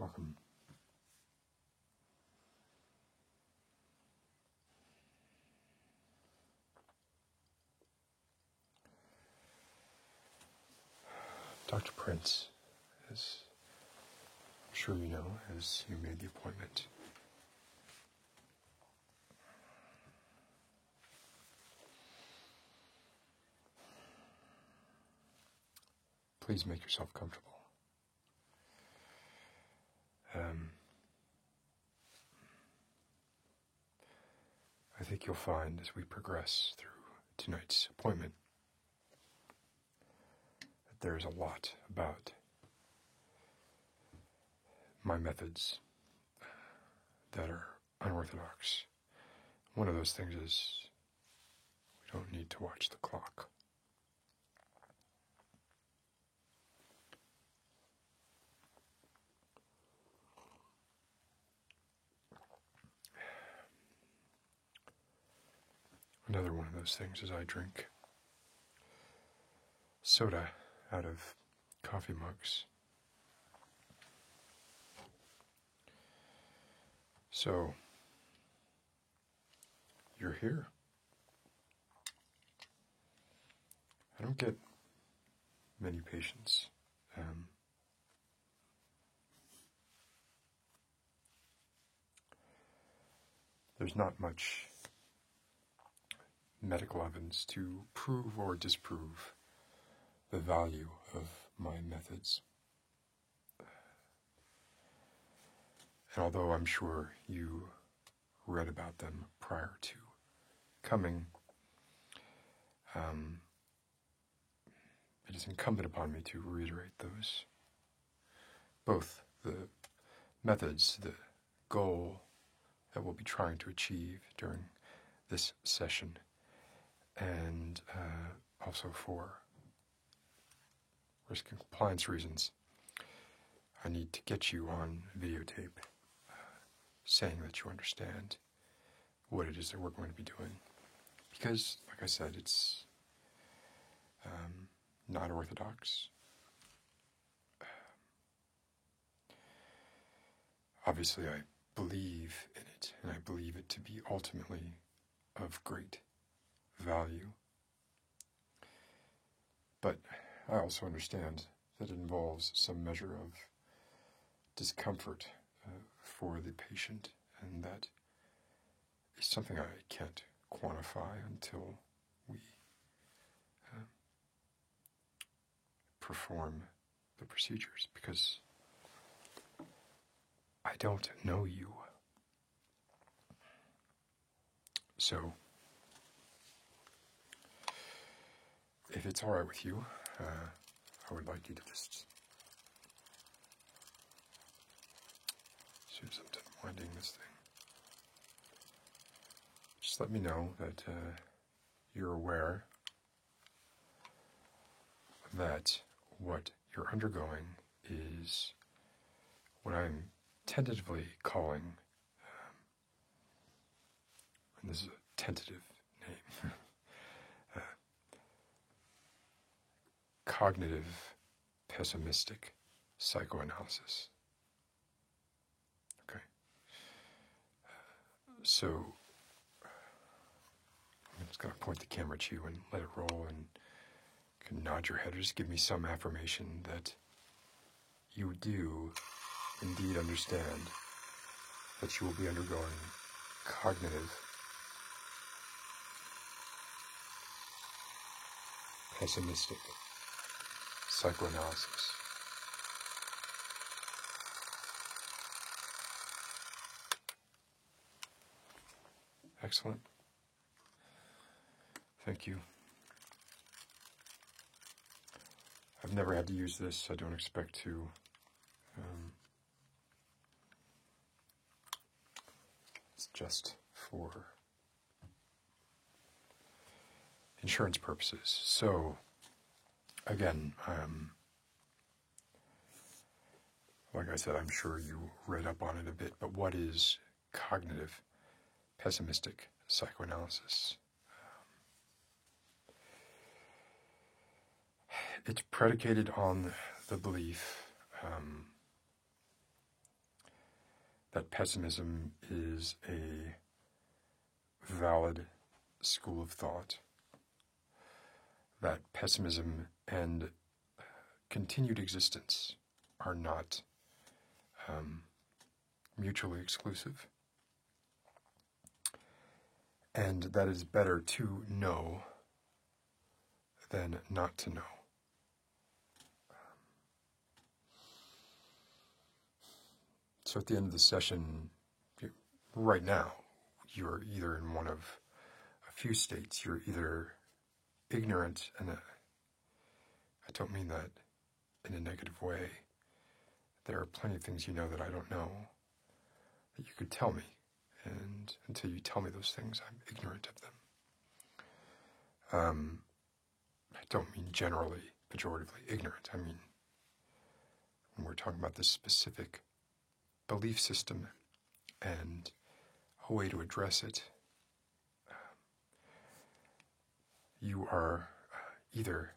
Welcome. Dr. Prince, as I'm sure you know, as you made the appointment. Please make yourself comfortable. I think you'll find as we progress through tonight's appointment that there's a lot about my methods that are unorthodox. One of those things is we don't need to watch the clock. Another one of those things is I drink soda out of coffee mugs. So, you're here. I don't get many patients. There's not much medical evidence to prove or disprove the value of my methods. And although I'm sure you read about them prior to coming, it is incumbent upon me to reiterate those. Both the methods, the goal that we'll be trying to achieve during this session, and also for risk and compliance reasons, I need to get you on videotape saying that you understand what it is that we're going to be doing. Because, like I said, it's not orthodox. Obviously, I believe in it, and I believe it to be ultimately of great value. But I also understand that it involves some measure of discomfort for the patient, and that is something I can't quantify until we perform the procedures, because I don't know you. So, if it's all right with you, I would like you to just, as soon as I'm done winding this thing, just let me know that you're aware that what you're undergoing is what I'm tentatively calling, and this is a tentative name, cognitive pessimistic psychoanalysis. Okay. So, I'm just going to point the camera to you and let it roll, and you can nod your head or just give me some affirmation that you do indeed understand that you will be undergoing cognitive pessimistic psychoanalysis. Excellent. Thank you. I've never had to use this. I don't expect to. It's just for insurance purposes. So, again, like I said, I'm sure you read up on it a bit, but what is cognitive pessimistic psychoanalysis? It's predicated on the belief that pessimism is a valid school of thought, that pessimism and continued existence are not mutually exclusive, and that it's better to know than not to know. So at the end of the session, right now, you're either in one of a few states. You're either ignorant, and I don't mean that in a negative way. There are plenty of things you know that I don't know that you could tell me, and until you tell me those things, I'm ignorant of them. I don't mean generally, pejoratively ignorant. I mean, when we're talking about this specific belief system and a way to address it, you are either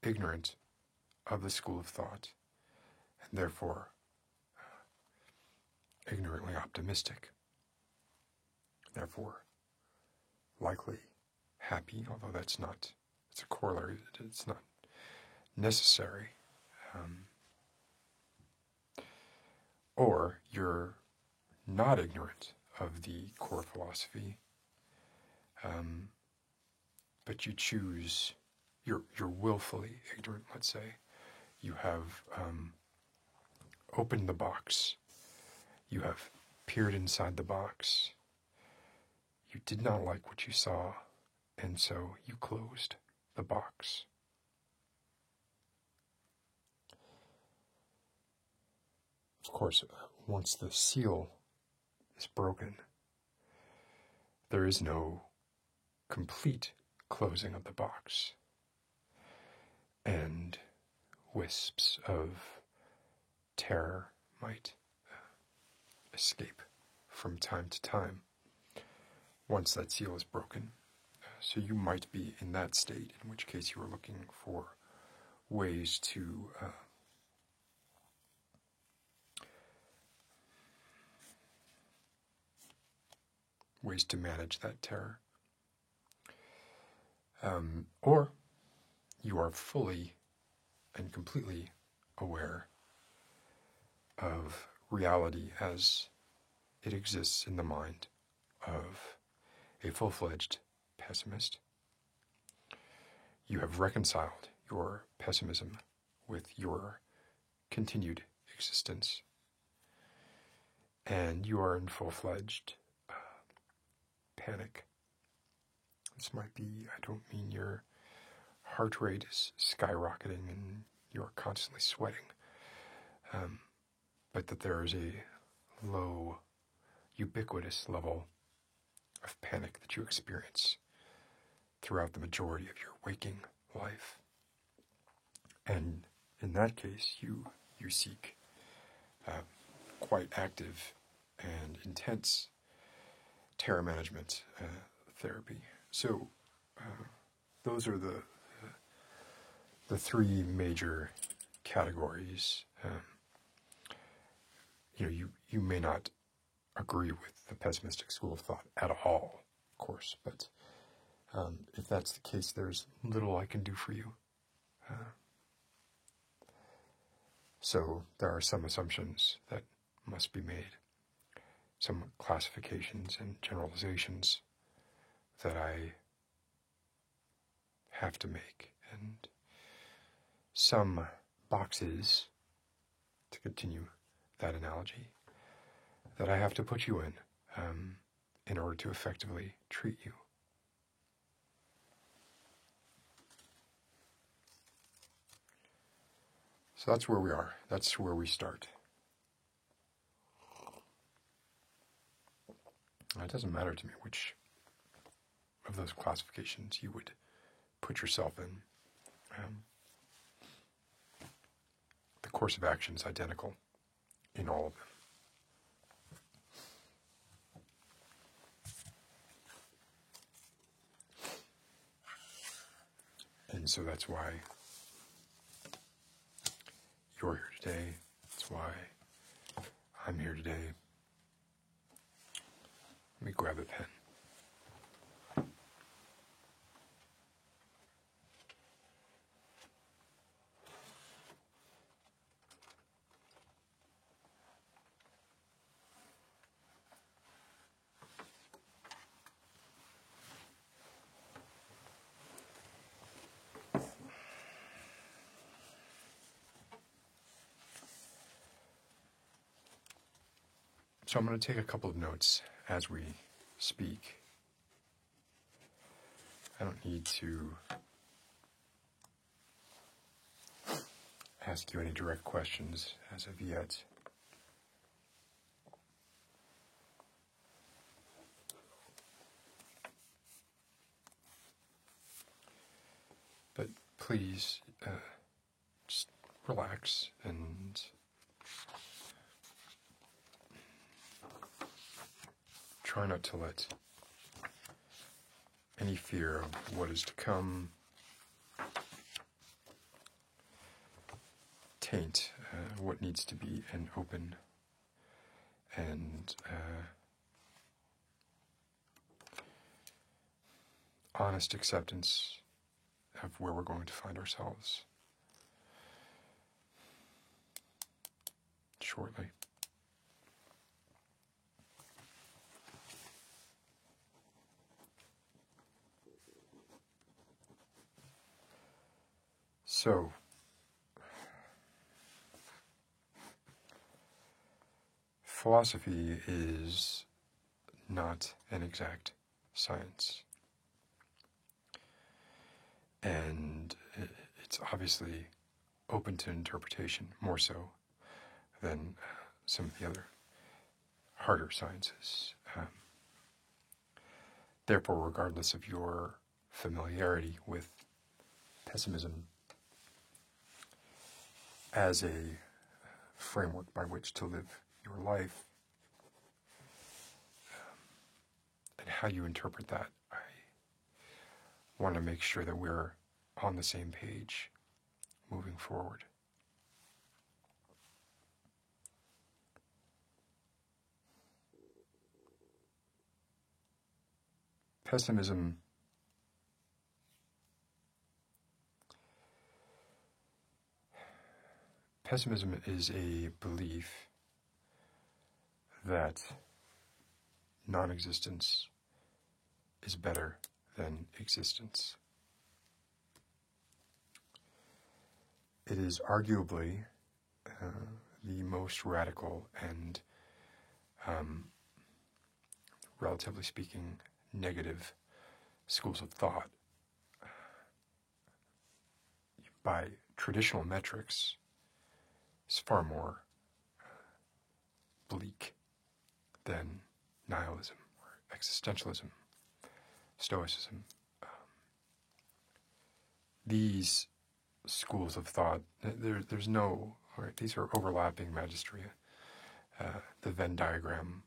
ignorant of the school of thought and therefore ignorantly optimistic, therefore likely happy, although it's a corollary, it's not necessary. Or you're not ignorant of the core philosophy, but you choose, you're willfully ignorant, let's say. You have opened the box. You have peered inside the box. You did not like what you saw, and so you closed the box. Of course, once the seal is broken, there is no complete closing of the box, and wisps of terror might escape from time to time once that seal is broken. So you might be in that state, in which case you are looking for ways to manage that terror. Or you are fully and completely aware of reality as it exists in the mind of a full-fledged pessimist. You have reconciled your pessimism with your continued existence, and you are in full-fledged panic. This might be, I don't mean your heart rate is skyrocketing and you're constantly sweating, but that there is a low, ubiquitous level of panic that you experience throughout the majority of your waking life. And in that case, you seek quite active and intense terror management therapy. So those are the three major categories. You may not agree with the pessimistic school of thought at all, of course, but if that's the case, there's little I can do for you. So there are some assumptions that must be made, some classifications and generalizations that I have to make, and some boxes, to continue that analogy, that I have to put you in order to effectively treat you. So that's where we are. That's where we start. And it doesn't matter to me which of those classifications you would put yourself in. The course of action is identical in all of them. And so that's why you're here today. That's why I'm here today. Let me grab a pen. So I'm going to take a couple of notes as we speak. I don't need to ask you any direct questions as of yet. But please, just relax and try not to let any fear of what is to come taint what needs to be an open and honest acceptance of where we're going to find ourselves shortly. So, philosophy is not an exact science. And it's obviously open to interpretation, more so than some of the other harder sciences. Therefore, regardless of your familiarity with pessimism as a framework by which to live your life, and how you interpret that, I want to make sure that we're on the same page moving forward. Pessimism is a belief that non-existence is better than existence. It is arguably the most radical and, relatively speaking, negative schools of thought. By traditional metrics, is far more bleak than nihilism or existentialism, stoicism. These schools of thought, there's no, right, these are overlapping magistria. The Venn diagram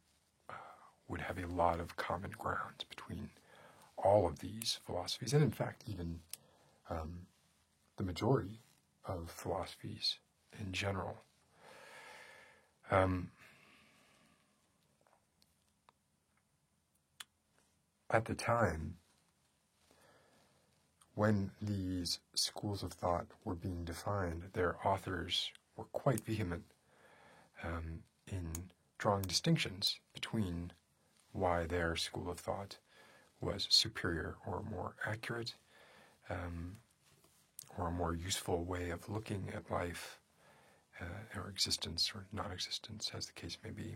would have a lot of common ground between all of these philosophies, and in fact, even the majority of philosophies in general. At the time when these schools of thought were being defined, their authors were quite vehement in drawing distinctions between why their school of thought was superior or more accurate, or a more useful way of looking at life, or existence or non-existence, as the case may be.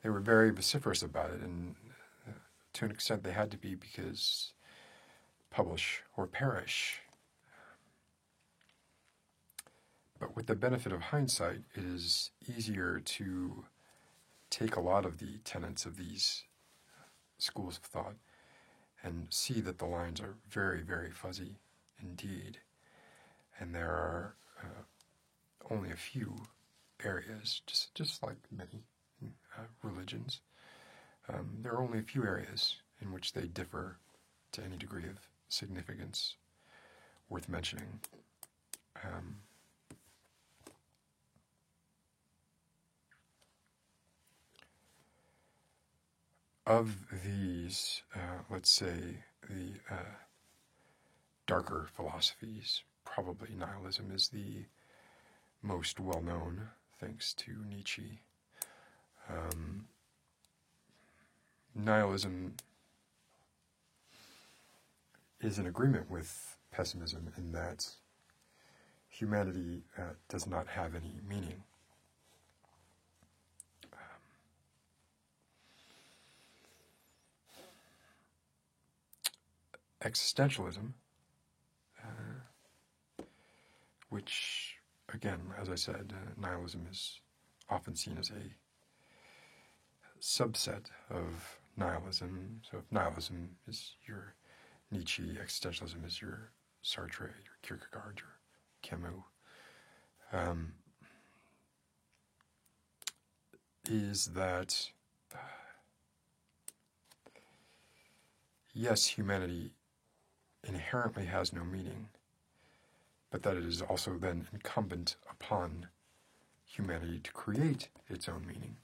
They were very vociferous about it, and to an extent they had to be, because publish or perish. But with the benefit of hindsight, it is easier to take a lot of the tenets of these schools of thought and see that the lines are very, very fuzzy indeed. And there are only a few areas, just like many religions, there are only a few areas in which they differ to any degree of significance worth mentioning. of these, let's say, the darker philosophies, probably nihilism is the most well-known, thanks to Nietzsche. Nihilism is in agreement with pessimism in that humanity does not have any meaning. Existentialism, which, again, as I said, nihilism is often seen as a subset of nihilism. So if nihilism is your Nietzsche, existentialism is your Sartre, your Kierkegaard, your Camus, is that, yes, humanity inherently has no meaning, but that it is also then incumbent upon humanity to create its own meaning,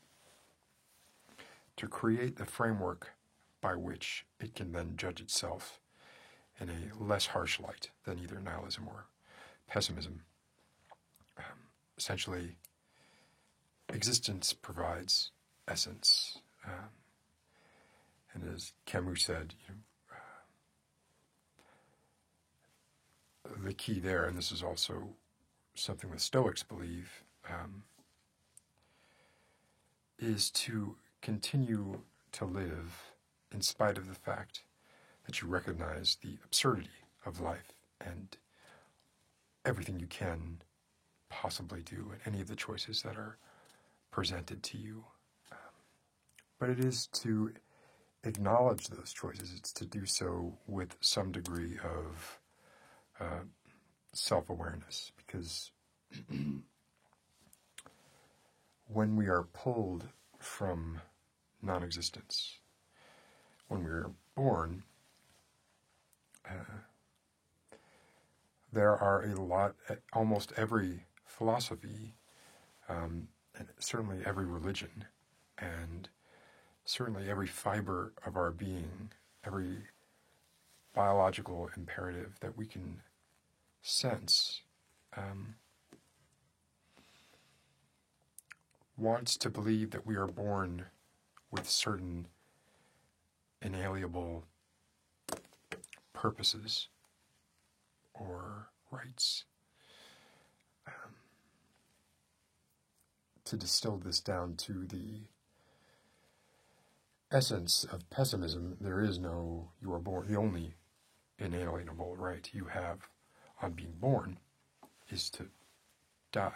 to create the framework by which it can then judge itself in a less harsh light than either nihilism or pessimism. Essentially, existence provides essence. And as Camus said, the key there, and this is also something the Stoics believe, is to continue to live in spite of the fact that you recognize the absurdity of life and everything you can possibly do and any of the choices that are presented to you. But it is to acknowledge those choices. It's to do so with some degree of self-awareness, because when we are pulled from non-existence, when we are born, there are a lot, almost every philosophy, and certainly every religion, and certainly every fiber of our being, every biological imperative that we can sense, wants to believe that we are born with certain inalienable purposes or rights. To distill this down to the essence of pessimism, there is no you are born. The only inalienable right you have on being born is to die.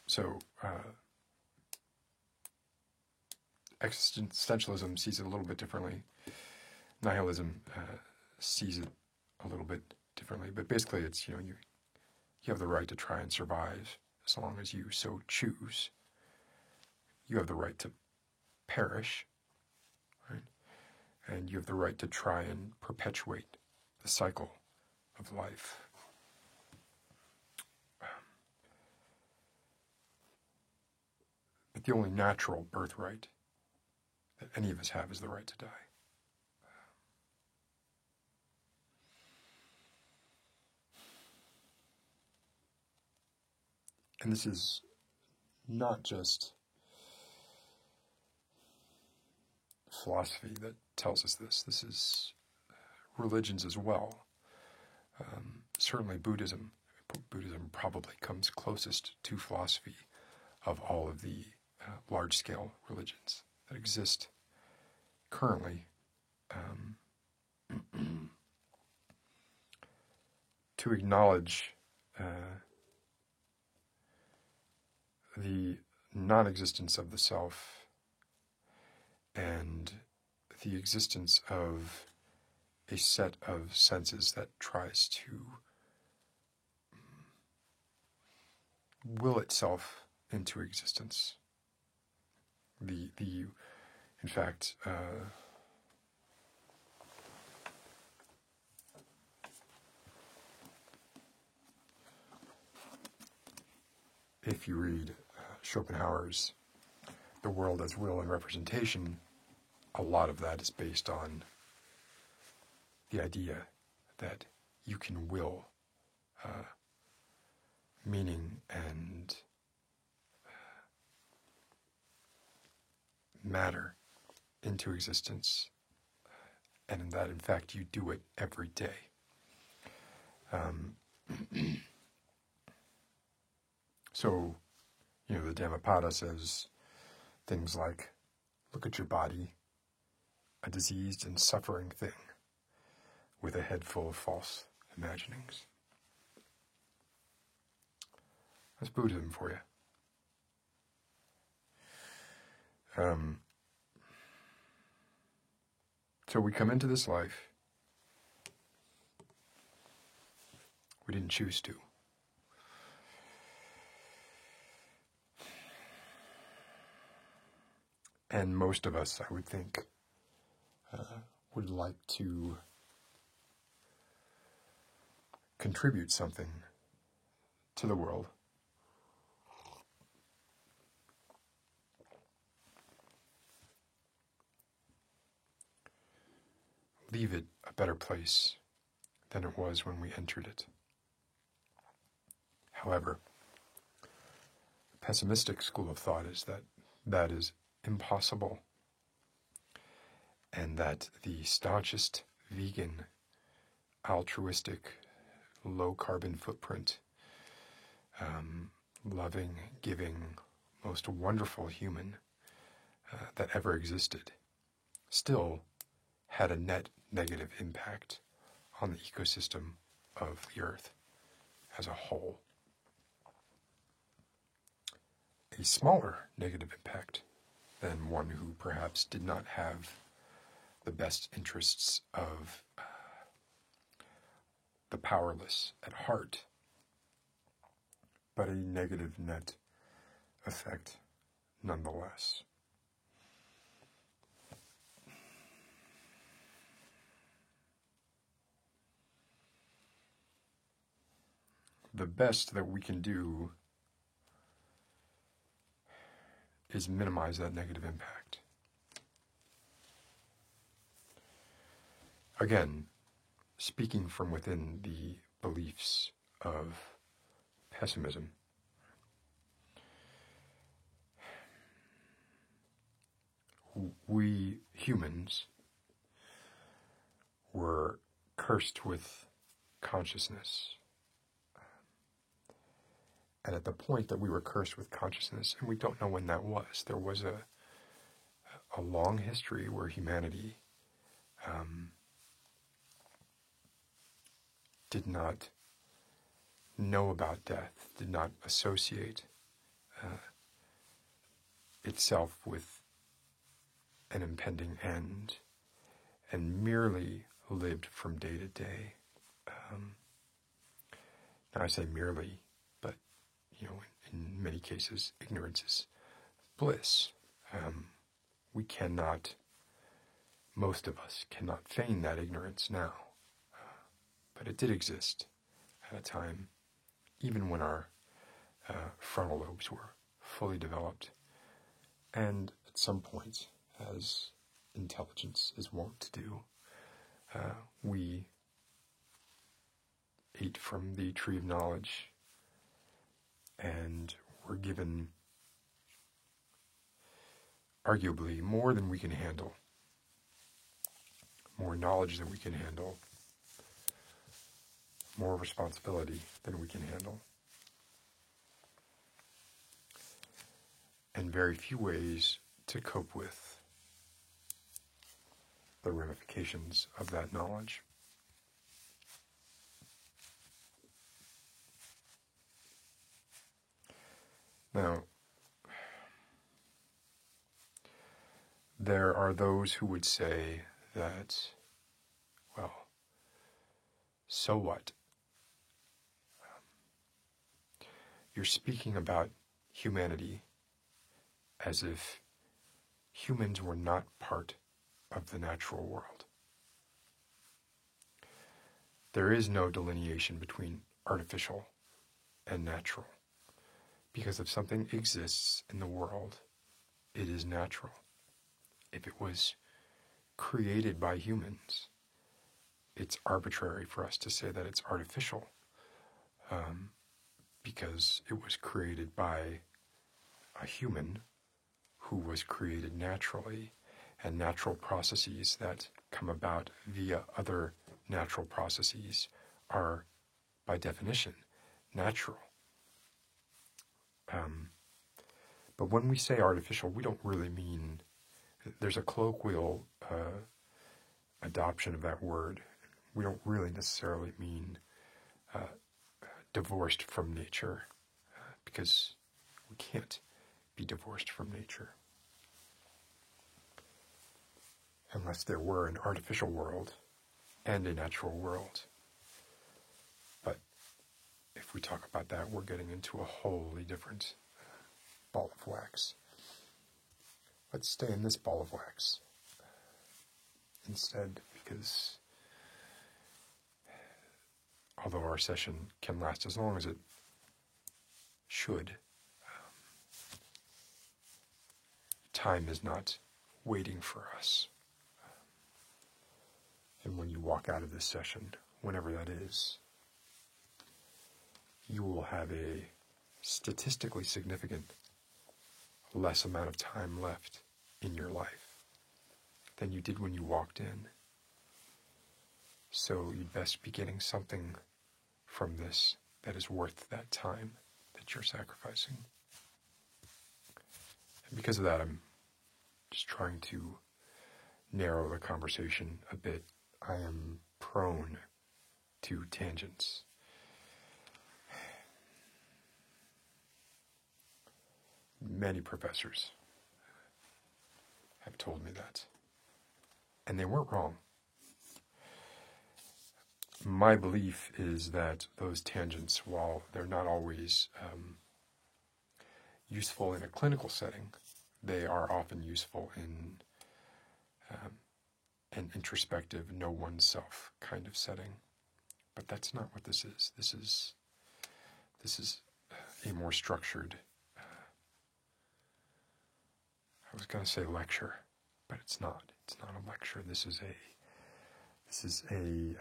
So existentialism sees it a little bit differently. Nihilism sees it a little bit differently. But basically, it's you have the right to try and survive as long as you so choose. You have the right to perish, right? And you have the right to try and perpetuate the cycle of life. But the only natural birthright that any of us have is the right to die. And this is not just philosophy that tells us this. This is religions as well. Certainly Buddhism. Buddhism probably comes closest to philosophy of all of the large-scale religions that exist currently. To acknowledge the non-existence of the self and the existence of a set of senses that tries to will itself into existence. In fact, if you read Schopenhauer's The World as Will and Representation, a lot of that is based on the idea that you can will meaning and matter into existence, and that in fact you do it every day. So, the Dhammapada says things like, look at your body, a diseased and suffering thing, with a head full of false imaginings. That's Buddhism for you. So we come into this life. We didn't choose to. And most of us, I would think, would like to contribute something to the world. Leave it a better place than it was when we entered it. However, the pessimistic school of thought is that that is impossible, and that the staunchest vegan, altruistic, low-carbon footprint, loving, giving, most wonderful human that ever existed still had a net negative impact on the ecosystem of the earth as a whole. A smaller negative impact than one who perhaps did not have the best interests of the powerless at heart, but a negative net effect nonetheless. The best that we can do is minimize that negative impact. Again, speaking from within the beliefs of pessimism, we humans were cursed with consciousness. And at the point that we were cursed with consciousness, and we don't know when that was, there was a long history where humanity did not know about death, did not associate itself with an impending end, and merely lived from day to day. Now I say merely, but in many cases, ignorance is bliss. We cannot, most of us cannot feign that ignorance now. But it did exist at a time, even when our frontal lobes were fully developed. And at some point, as intelligence is wont to do, we ate from the tree of knowledge and were given arguably more than we can handle, more knowledge than we can handle, more responsibility than we can handle, and very few ways to cope with the ramifications of that knowledge. Now, there are those who would say that, well, so what? You're speaking about humanity as if humans were not part of the natural world. There is no delineation between artificial and natural. Because if something exists in the world, it is natural. If it was created by humans, it's arbitrary for us to say that it's artificial, because it was created by a human who was created naturally, and natural processes that come about via other natural processes are, by definition, natural. But when we say artificial, we don't really mean, there's a colloquial adoption of that word. We don't really necessarily mean divorced from nature, because we can't be divorced from nature. Unless there were an artificial world and a natural world. But if we talk about that, we're getting into a wholly different ball of wax. Let's stay in this ball of wax instead, because although our session can last as long as it should, time is not waiting for us. And when you walk out of this session, whenever that is, you will have a statistically significant less amount of time left in your life than you did when you walked in. So you'd best be getting something from this that is worth that time that you're sacrificing. And because of that, I'm just trying to narrow the conversation a bit. I am prone to tangents. Many professors have told me that, and they weren't wrong. My belief is that those tangents, while they're not always useful in a clinical setting, they are often useful in an introspective, know oneself kind of setting. But that's not what this is. This is a more structured, I was going to say lecture, but it's not. It's not a lecture. This is a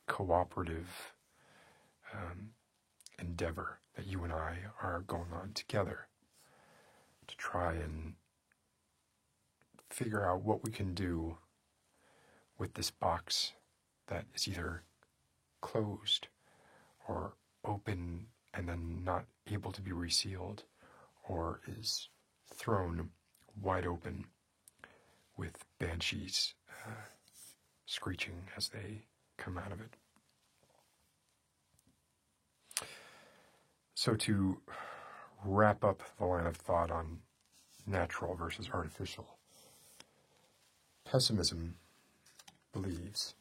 cooperative endeavor that you and I are going on together to try and figure out what we can do with this box that is either closed or open and then not able to be resealed, or is thrown wide open with banshees screeching as they come out of it. So to wrap up the line of thought on natural versus artificial, pessimism believes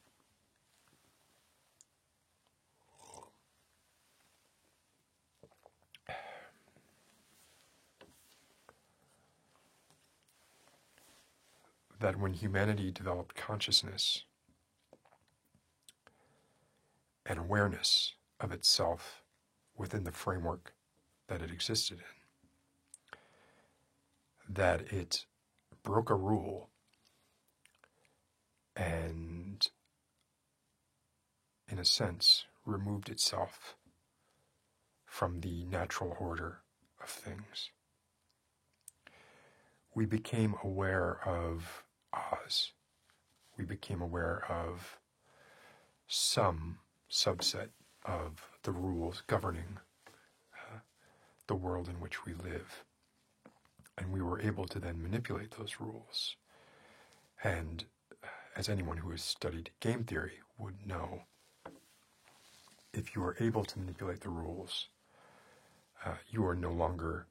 that when humanity developed consciousness and awareness of itself within the framework that it existed in, that it broke a rule and, in a sense, removed itself from the natural order of things. We became aware of Oz. We became aware of some subset of the rules governing the world in which we live. And we were able to then manipulate those rules. And as anyone who has studied game theory would know, if you are able to manipulate the rules, you are no longer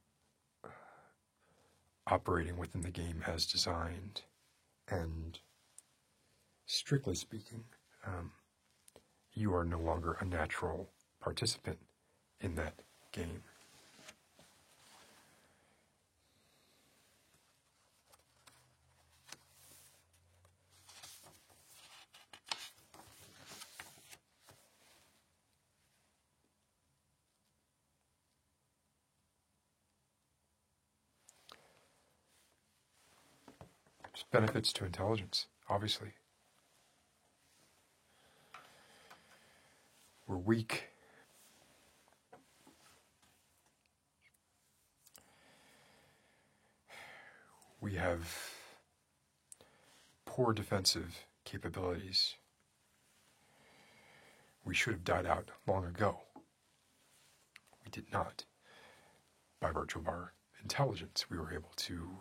operating within the game as designed. And strictly speaking, you are no longer a natural participant in that game. There's benefits to intelligence, obviously. We're weak. We have poor defensive capabilities. We should have died out long ago. We did not. By virtue of our intelligence, we were able to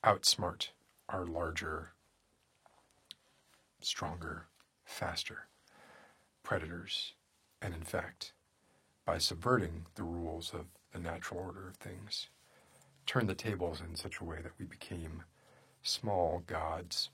outsmart our larger, stronger, faster predators. And in fact, by subverting the rules of the natural order of things, turned the tables in such a way that we became small gods.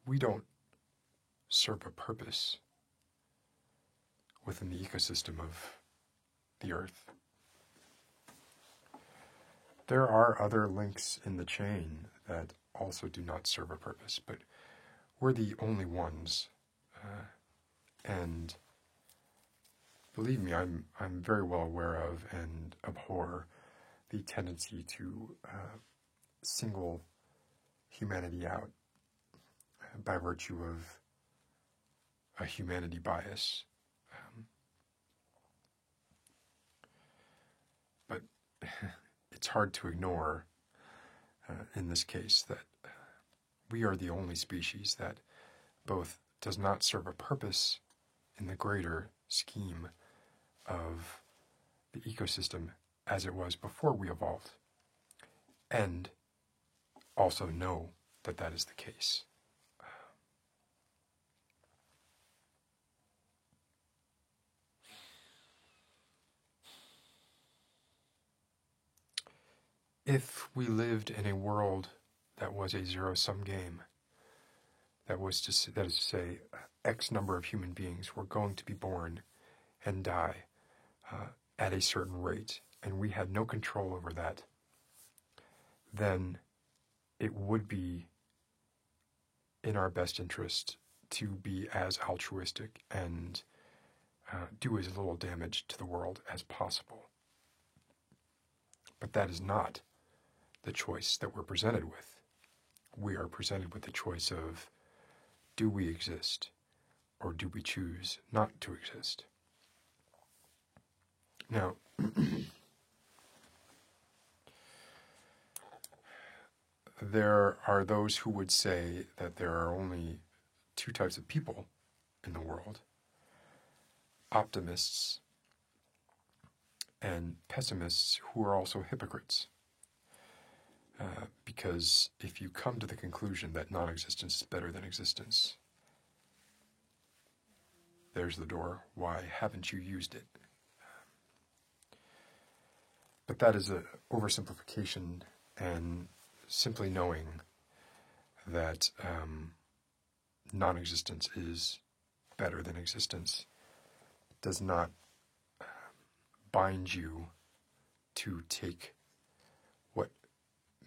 We don't serve a purpose within the ecosystem of the Earth. There are other links in the chain that also do not serve a purpose, but we're the only ones. And believe me, I'm very well aware of and abhor the tendency to single humanity out by virtue of a humanity bias. But it's hard to ignore, in this case, that we are the only species that both does not serve a purpose in the greater scheme of the ecosystem as it was before we evolved, and also know that that is the case. If we lived in a world that was a zero-sum game, that is to say, X number of human beings were going to be born and die at a certain rate, and we had no control over that, then it would be in our best interest to be as altruistic and do as little damage to the world as possible. But that is not the choice that we're presented with. We are presented with the choice of, do we exist, or do we choose not to exist? Now, there are those who would say that there are only two types of people in the world: optimists and pessimists, who are also hypocrites. Because if you come to the conclusion that non-existence is better than existence, there's the door. Why haven't you used it? But that is an oversimplification, and simply knowing that non-existence is better than existence does not bind you to take what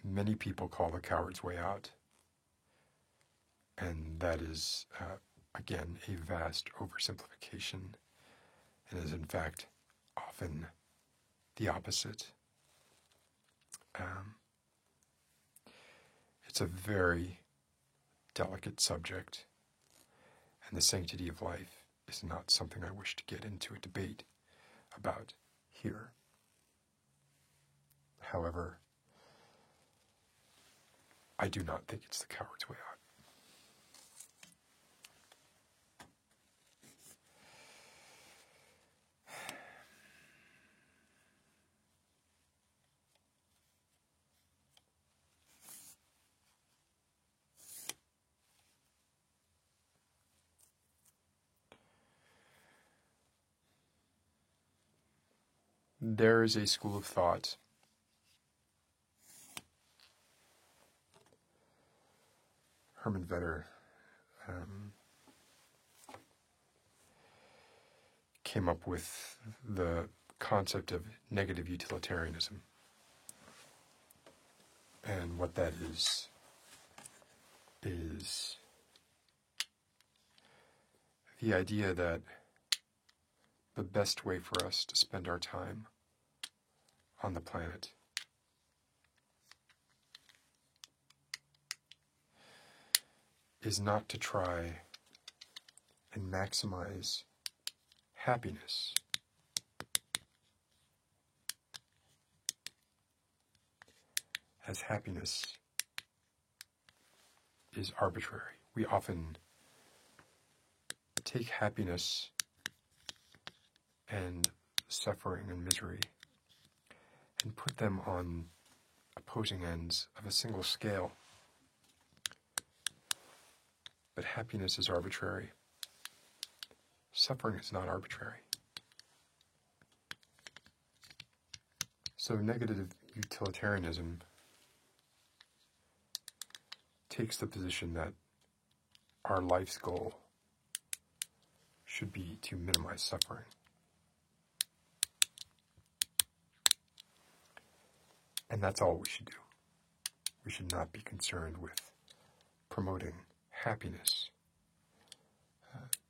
many people call the coward's way out. And that is, again, a vast oversimplification, and is in fact often the opposite. It's a very delicate subject, and the sanctity of life is not something I wish to get into a debate about here. However, I do not think it's the coward's way out. There is a school of thought Hermann Vetter came up with the concept of negative utilitarianism. And what that is the idea that the best way for us to spend our time on the planet is not to try and maximize happiness, as happiness is arbitrary. We often take happiness and suffering and misery and put them on opposing ends of a single scale. But happiness is arbitrary. Suffering is not arbitrary. So negative utilitarianism takes the position that our life's goal should be to minimize suffering. And that's all we should do. We should not be concerned with promoting happiness,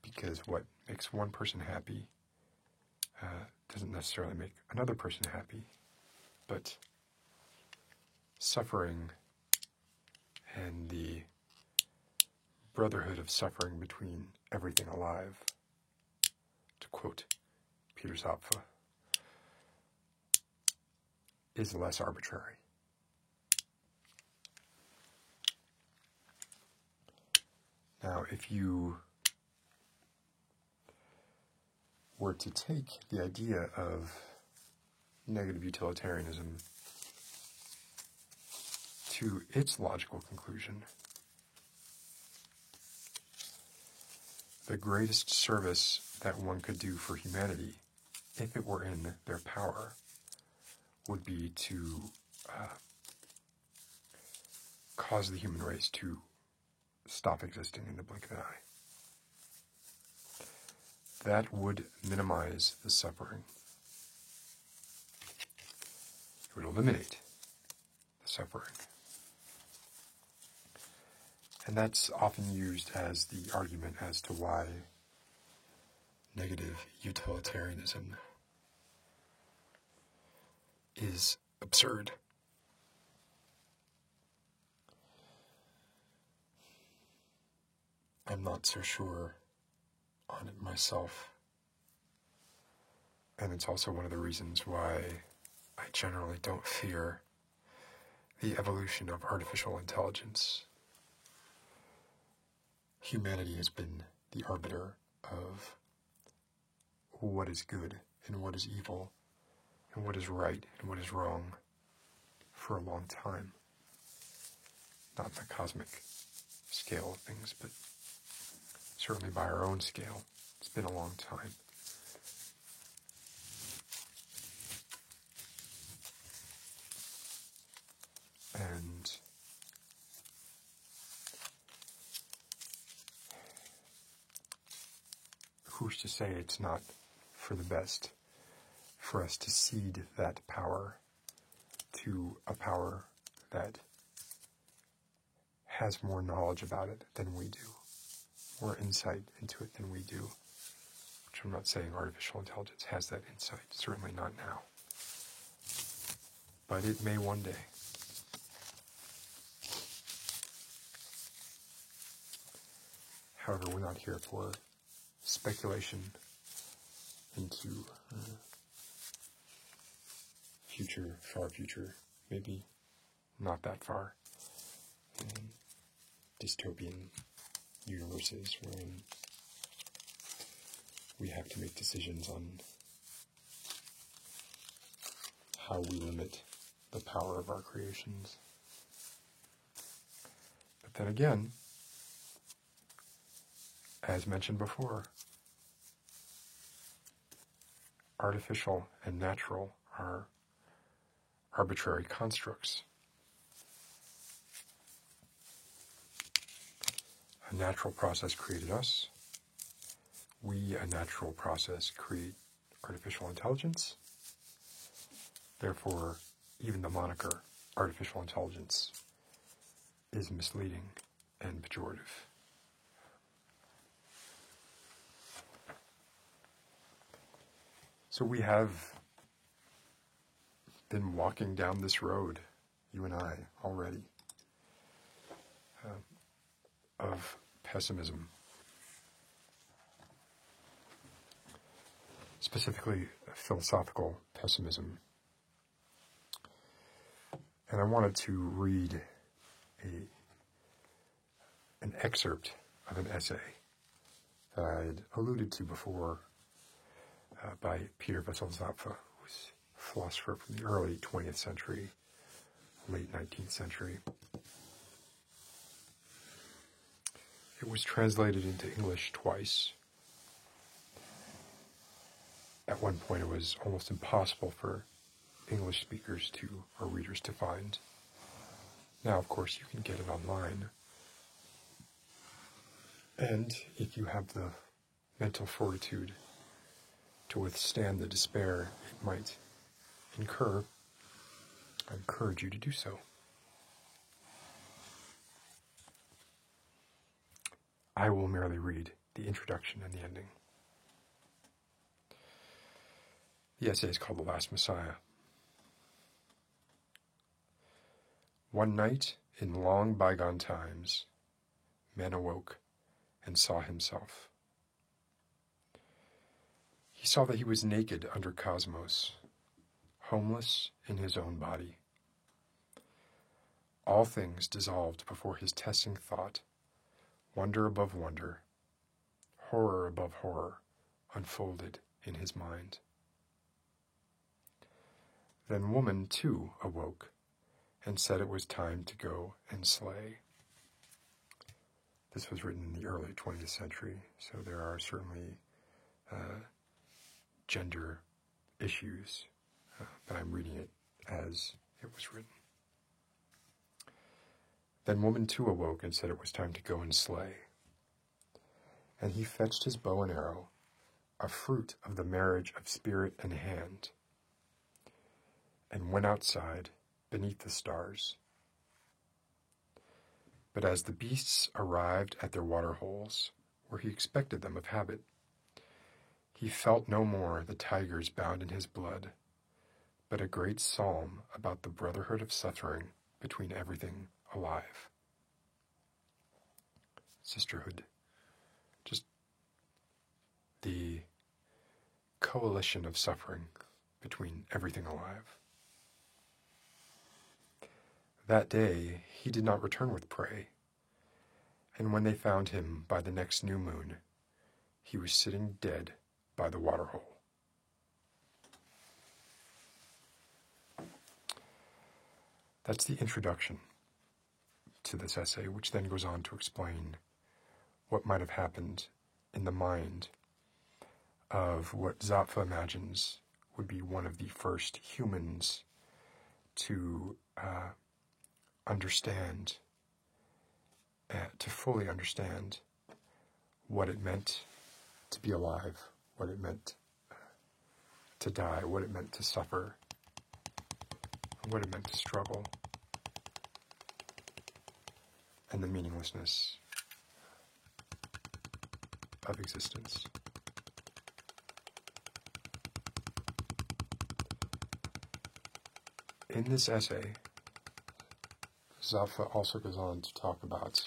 because what makes one person happy doesn't necessarily make another person happy, but suffering and the brotherhood of suffering between everything alive, to quote Peter Zapfa, is less arbitrary. Now, if you were to take the idea of negative utilitarianism to its logical conclusion, the greatest service that one could do for humanity, if it were in their power, would be to cause the human race to stop existing in the blink of an eye. That would minimize the suffering. It would eliminate the suffering. And that's often used as the argument as to why negative utilitarianism is absurd. I'm not so sure on it myself. And it's also one of the reasons why I generally don't fear the evolution of artificial intelligence. Humanity has been the arbiter of what is good and what is evil and what is right and what is wrong for a long time. Not in the cosmic scale of things, but certainly by our own scale. It's been a long time. And who's to say it's not for the best for us to cede that power to a power that has more knowledge about it than we do, more insight into it than we do, which I'm not saying artificial intelligence has that insight, certainly not now. But it may one day. However, we're not here for speculation into future, far future, maybe not that far, dystopian universes wherein we have to make decisions on how we limit the power of our creations. But then again, as mentioned before, artificial and natural are arbitrary constructs. A natural process created us. we, a natural process, create artificial intelligence. Therefore, even the moniker artificial intelligence is misleading and pejorative. So we have been walking down this road, you and I, already, of pessimism. Specifically, philosophical pessimism. And I wanted to read an excerpt of an essay that I had alluded to before by Peter Wessel-Zapffe, who was a philosopher from the early 20th century, late 19th century. It was translated into English twice. At one point, it was almost impossible for English speakers or readers to find. Now, of course, you can get it online. And if you have the mental fortitude to withstand the despair it might incur, I encourage you to do so. I will merely read the introduction and the ending. The essay is called The Last Messiah. One night, in long bygone times, man awoke and saw himself. He saw that he was naked under cosmos, homeless in his own body. All things dissolved before his testing thought, wonder above wonder, horror above horror unfolded in his mind. Then woman, too, awoke and said it was time to go and slay. This was written in the early 20th century, so there are certainly gender issues, but I'm reading it as it was written. Then woman, too, awoke and said it was time to go and slay. And he fetched his bow and arrow, a fruit of the marriage of spirit and hand, and went outside beneath the stars. But as the beasts arrived at their water holes, where he expected them of habit, he felt no more the tigers bound in his blood, but a great psalm about the brotherhood of suffering between everything alive. Sisterhood. Just the coalition of suffering between everything alive. That day he did not return with prey, and when they found him by the next new moon, he was sitting dead by the waterhole. That's the introduction to this essay, which then goes on to explain what might have happened in the mind of what Zapffe imagines would be one of the first humans to understand, to fully understand what it meant to be alive, what it meant to die, what it meant to suffer, what it meant to struggle, and the meaninglessness of existence. In this essay, Zapffe also goes on to talk about,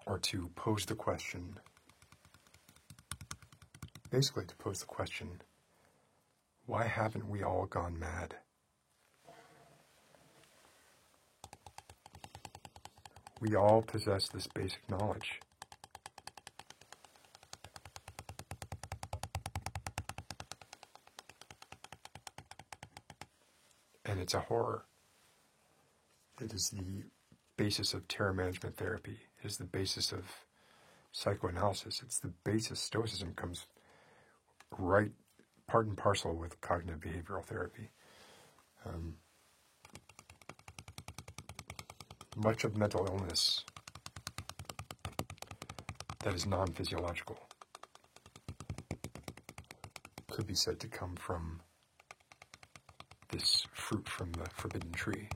or to pose the question, basically to pose the question, why haven't we all gone mad? We all possess this basic knowledge. And it's a horror. It is the basis of terror management therapy. It is the basis of psychoanalysis. It's the basis. Stoicism comes right part and parcel with cognitive behavioral therapy. Much of mental illness that is non-physiological could be said to come from this fruit from the forbidden tree.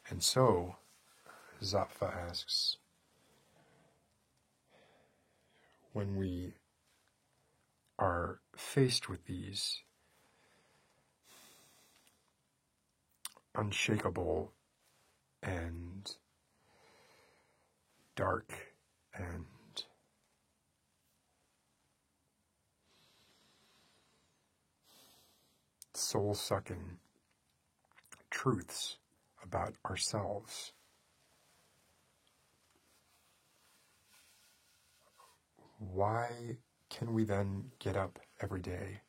And so, Zapfa asks, when we are faced with these unshakable and dark and soul-sucking truths about ourselves, why can we then get up every day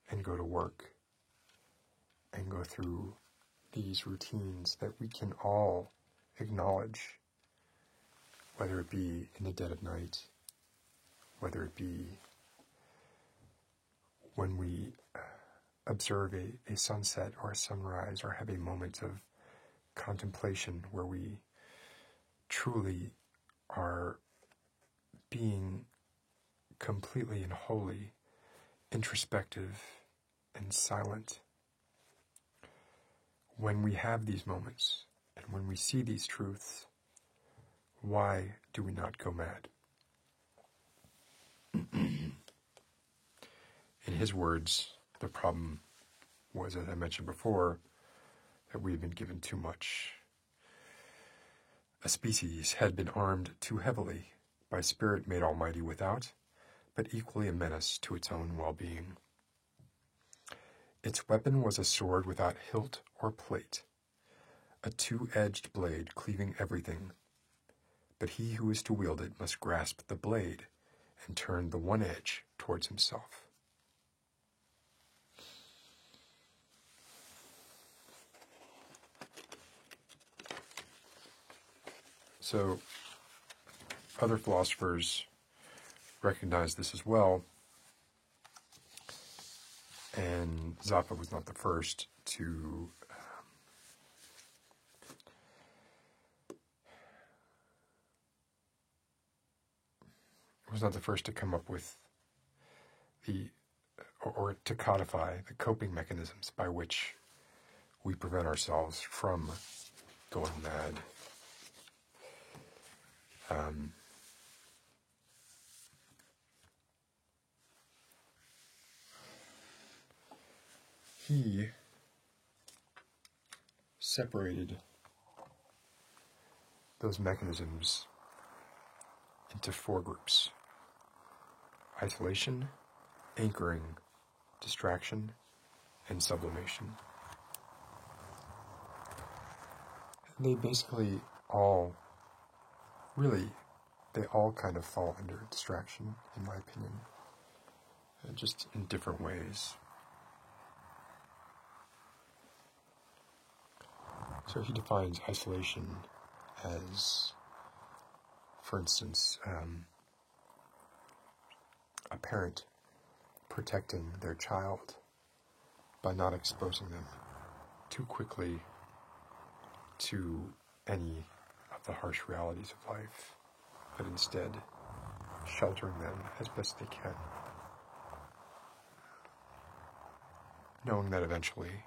and go to work and go through these routines that we can all acknowledge, whether it be in the dead of night, whether it be when we observe a sunset or a sunrise, or have a moment of contemplation where we truly are being completely and wholly introspective and silent. When we have these moments and when we see these truths, why do we not go mad? In his words, the problem was, as I mentioned before, that we had been given too much. A species had been armed too heavily by spirit made almighty without, but equally a menace to its own well-being. Its weapon was a sword without hilt or plate, a two-edged blade cleaving everything. But he who is to wield it must grasp the blade and turn the one edge towards himself. So, other philosophers recognize this as well, and Zappa was not the first to come up with or to codify the coping mechanisms by which we prevent ourselves from going mad. He separated those mechanisms into 4 groups: isolation, anchoring, distraction, and sublimation. They basically all kind of fall under distraction, in my opinion, just in different ways. So he defines isolation as, for instance, a parent protecting their child by not exposing them too quickly to any of the harsh realities of life, but instead sheltering them as best they can, knowing that eventually,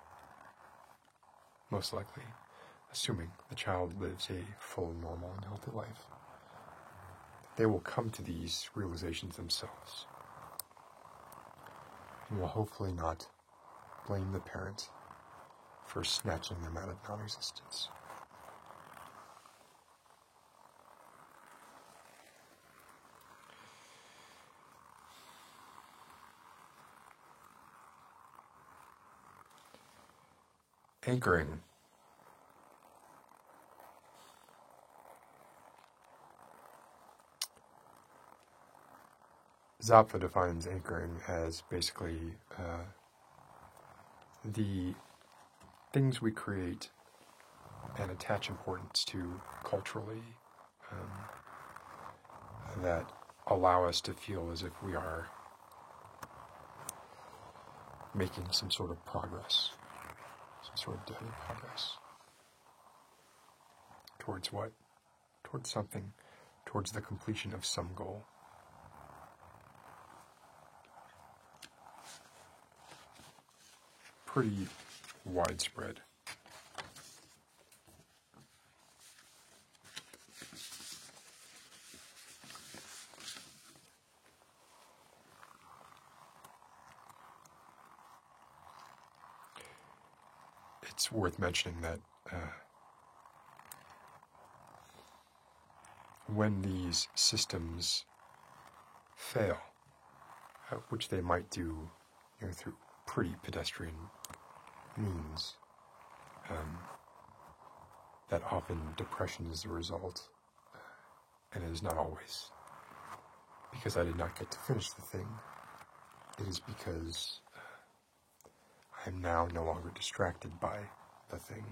most likely, assuming the child lives a full, normal, and healthy life, they will come to these realizations themselves, and will hopefully not blame the parent for snatching them out of non-existence. Anchoring. Zappa defines anchoring as basically the things we create and attach importance to culturally that allow us to feel as if we are making some sort of progress, some sort of daily progress. Towards what? Towards something, towards the completion of some goal. Pretty widespread. It's worth mentioning that when these systems fail, which they might do through pretty pedestrian means, that often depression is the result, and it is not always because I did not get to finish the thing. It is because I am now no longer distracted by the thing.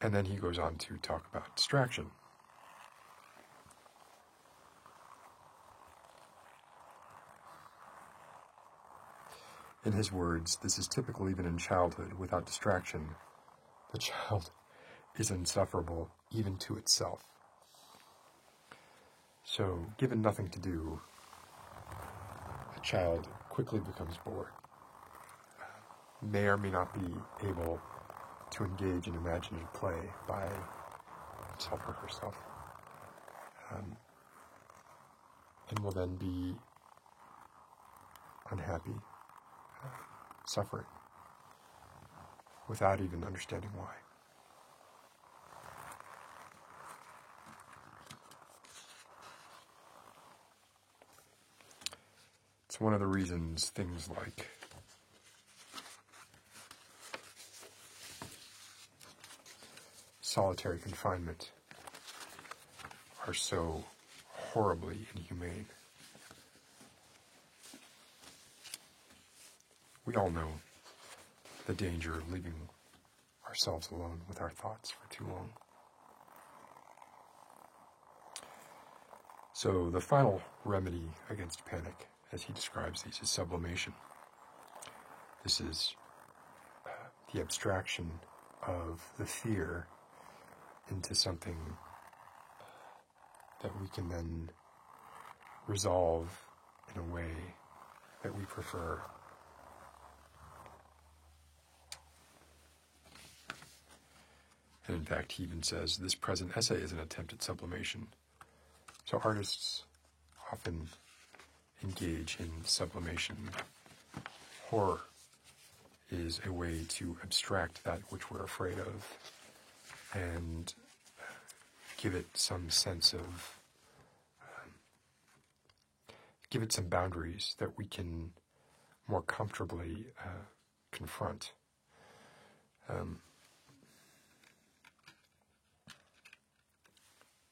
And then he goes on to talk about distraction. In his words, this is typical even in childhood. Without distraction, the child is insufferable even to itself. So, given nothing to do, a child quickly becomes bored, may or may not be able to engage in imaginative play by himself or herself, and will then be unhappy, suffering, without even understanding why. It's one of the reasons things like solitary confinement are so horribly inhumane. We all know the danger of leaving ourselves alone with our thoughts for too long. So the final remedy against panic, as he describes these, is sublimation. This is the abstraction of the fear into something that we can then resolve in a way that we prefer. And in fact, he even says, this present essay is an attempt at sublimation. So artists often engage in sublimation. Horror is a way to abstract that which we're afraid of and give it some sense of, give it some boundaries that we can more comfortably confront.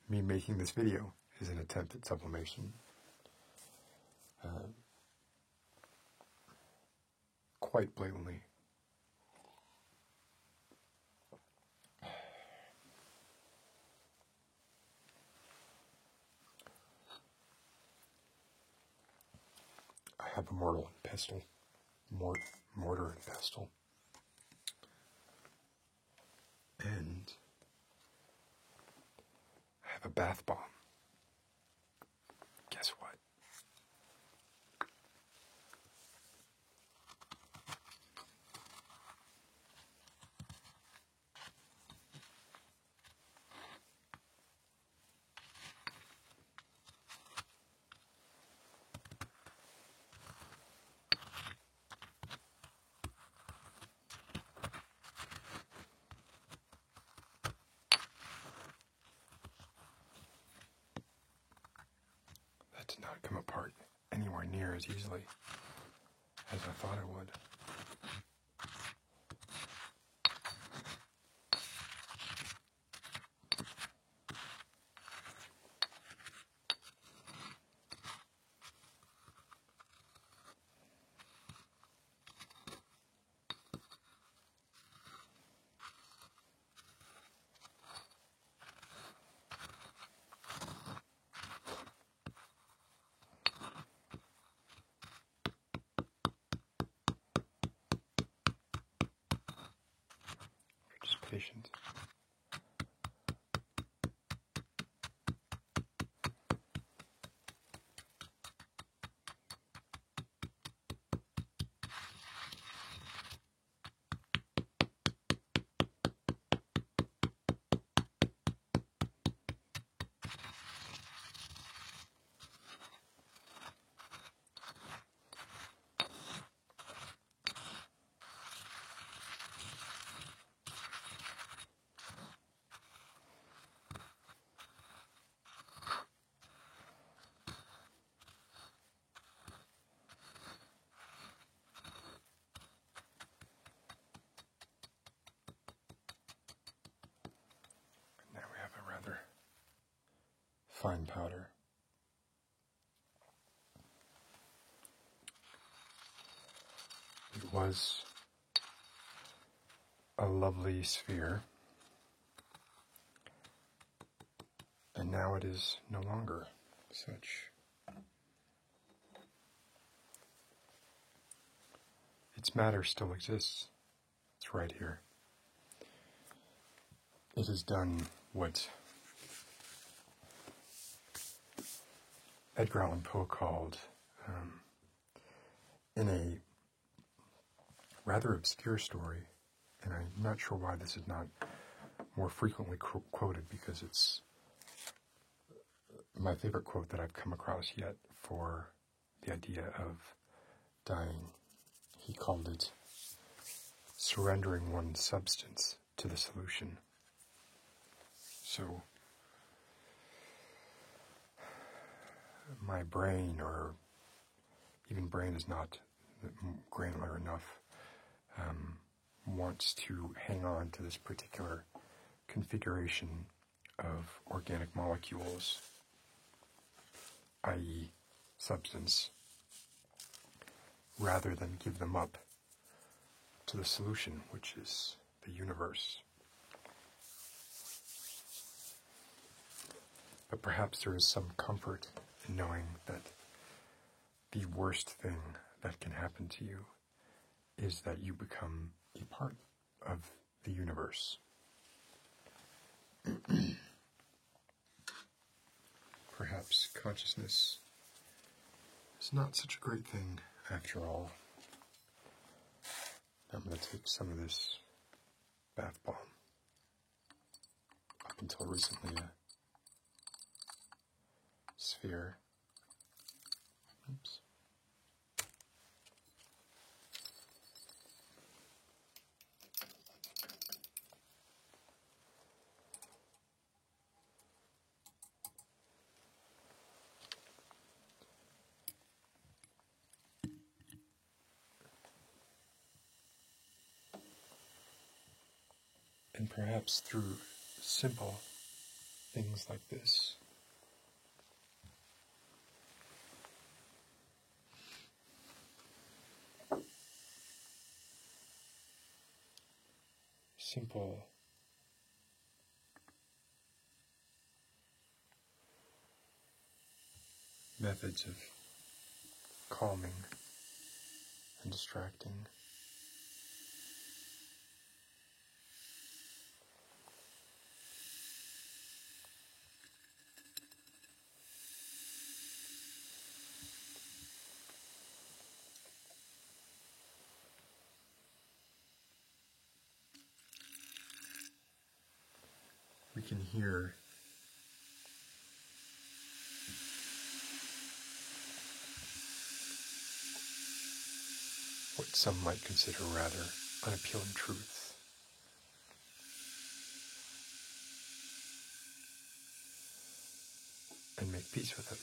Me making this video is an attempt at sublimation. Quite blatantly. I have a mortar and pestle. Mortar and pestle. And I have a bath bomb. Guess what? That did not come apart anywhere near as easily as I thought it would. Just patient. fine powder. It was a lovely sphere, and now it is no longer such. Its matter still exists. It's right here. It has done what Edgar Allan Poe called, in a rather obscure story, and I'm not sure why this is not more frequently quoted, because it's my favorite quote that I've come across yet for the idea of dying. He called it surrendering one's substance to the solution. So my brain, or even brain is not granular enough, wants to hang on to this particular configuration of organic molecules, i.e. substance, rather than give them up to the solution, which is the universe. But perhaps there is some comfort in knowing that the worst thing that can happen to you is that you become a part of the universe. Perhaps consciousness is not such a great thing after all. I'm going to take some of this bath bomb. Up until recently, a sphere. Oops. And perhaps through simple things like this, simple methods of calming and distracting, we can hear what some might consider rather unappealing truths. And make peace with them.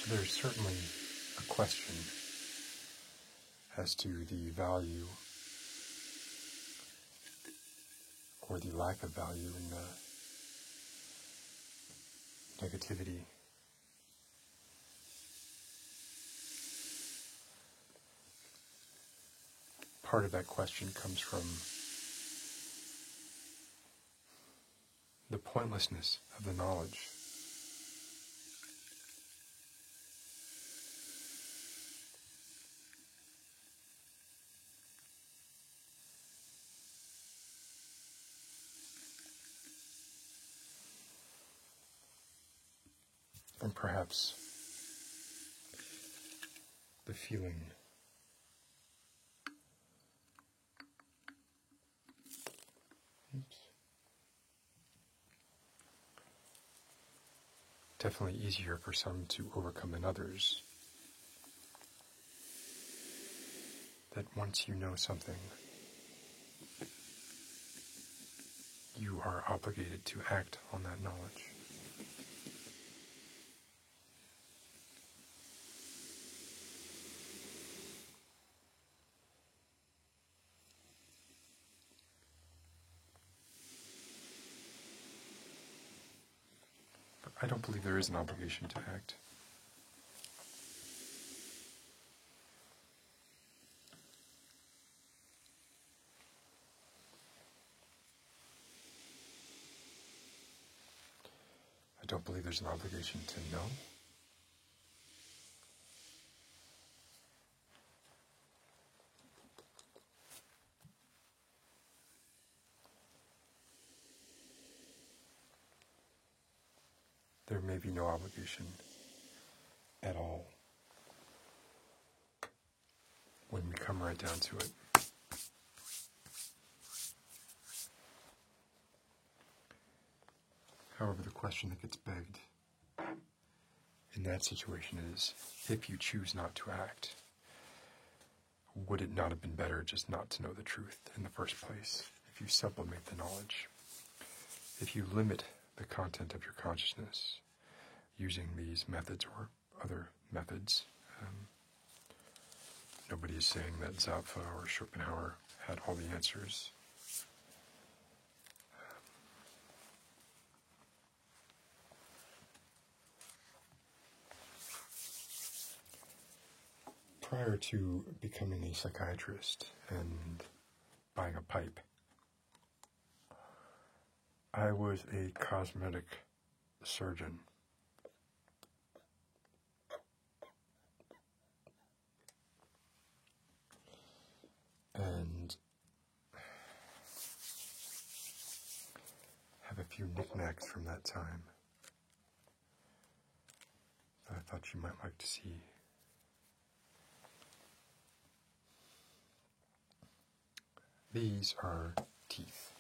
So there's certainly a question as to the value or the lack of value in the negativity. Part of that question comes from the pointlessness of the knowledge. And perhaps the feeling definitely easier for some to overcome than others. That once you know something, you are obligated to act on that knowledge. But I don't believe there is an obligation to act. I don't believe there's an obligation to know. There may be no obligation at all when we come right down to it. However, the question that gets begged in that situation is, if you choose not to act, would it not have been better just not to know the truth in the first place? If you sublimate the knowledge, if you limit the content of your consciousness using these methods or other methods, nobody is saying that Zapfa or Schopenhauer had all the answers. Prior to becoming a psychiatrist and buying a pipe, I was a cosmetic surgeon. And have a few knickknacks from that time that I thought you might like to see. These are teeth.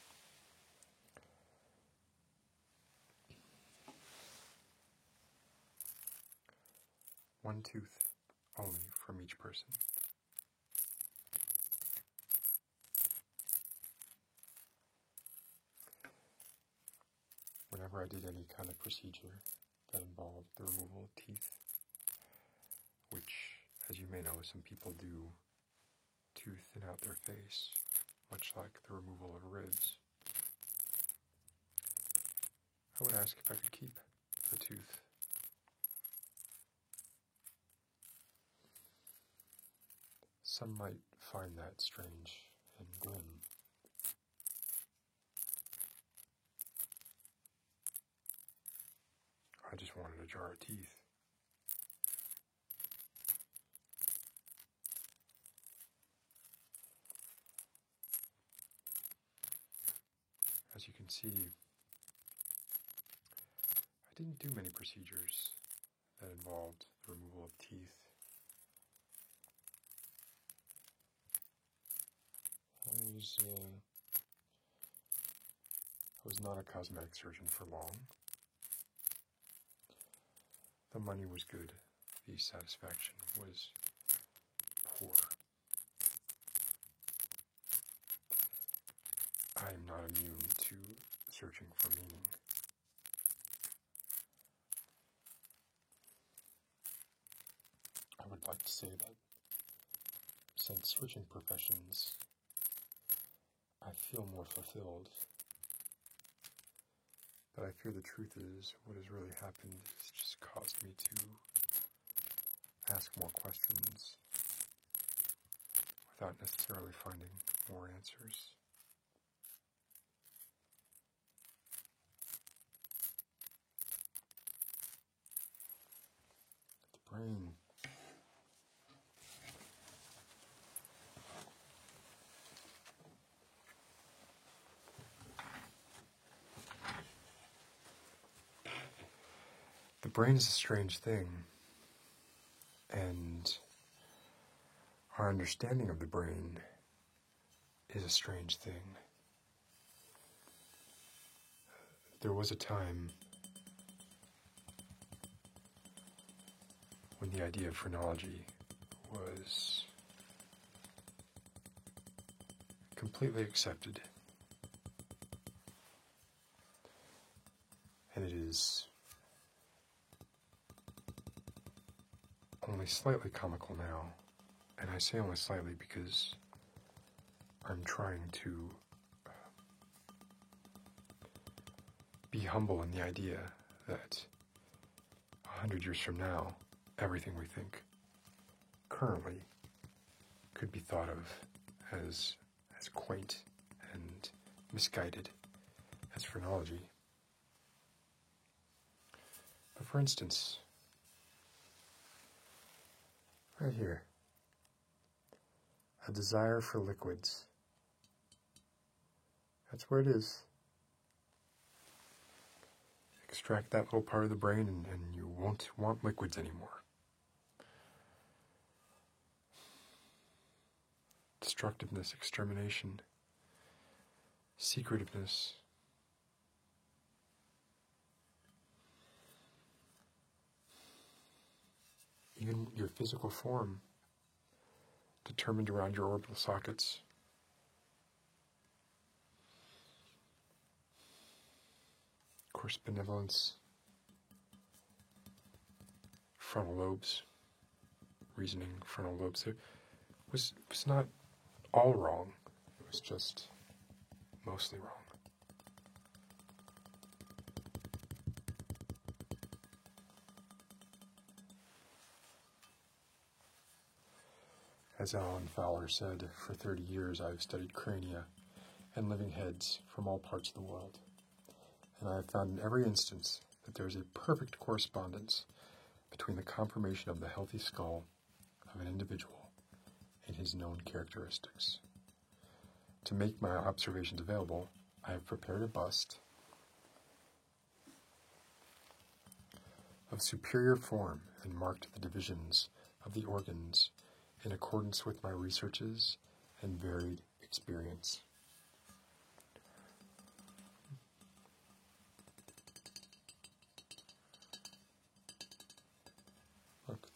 One tooth only from each person. Whenever I did any kind of procedure that involved the removal of teeth, which, as you may know, some people do to thin out their face, much like the removal of ribs, I would ask if I could keep the tooth. Some might find that strange and grim. I just wanted a jar of teeth. As you can see, I didn't do many procedures that involved the removal of teeth. I was not a cosmetic surgeon for long. The money was good. The satisfaction was poor. I am not immune to searching for meaning. I would like to say that since switching professions, I feel more fulfilled. But I fear the truth is, what has really happened has just caused me to ask more questions without necessarily finding more answers. The brain. The brain is a strange thing, and our understanding of the brain is a strange thing. There was a time when the idea of phrenology was completely accepted, and it is only slightly comical now, and I say only slightly because I'm trying to be humble in the idea that 100 years from now, everything we think currently could be thought of as quaint and misguided as phrenology. But for instance, right here, a desire for liquids. That's where it is. Extract that little part of the brain and you won't want liquids anymore. Destructiveness, extermination, secretiveness. Even your physical form, determined around your orbital sockets. Of course, benevolence, frontal lobes, reasoning, frontal lobes. It was not all wrong. It was just mostly wrong. As Alan Fowler said, for 30 years I've studied crania and living heads from all parts of the world. And I have found in every instance that there is a perfect correspondence between the conformation of the healthy skull of an individual and his known characteristics. To make my observations available, I have prepared a bust of superior form and marked the divisions of the organs in accordance with my researches and varied experience. Look,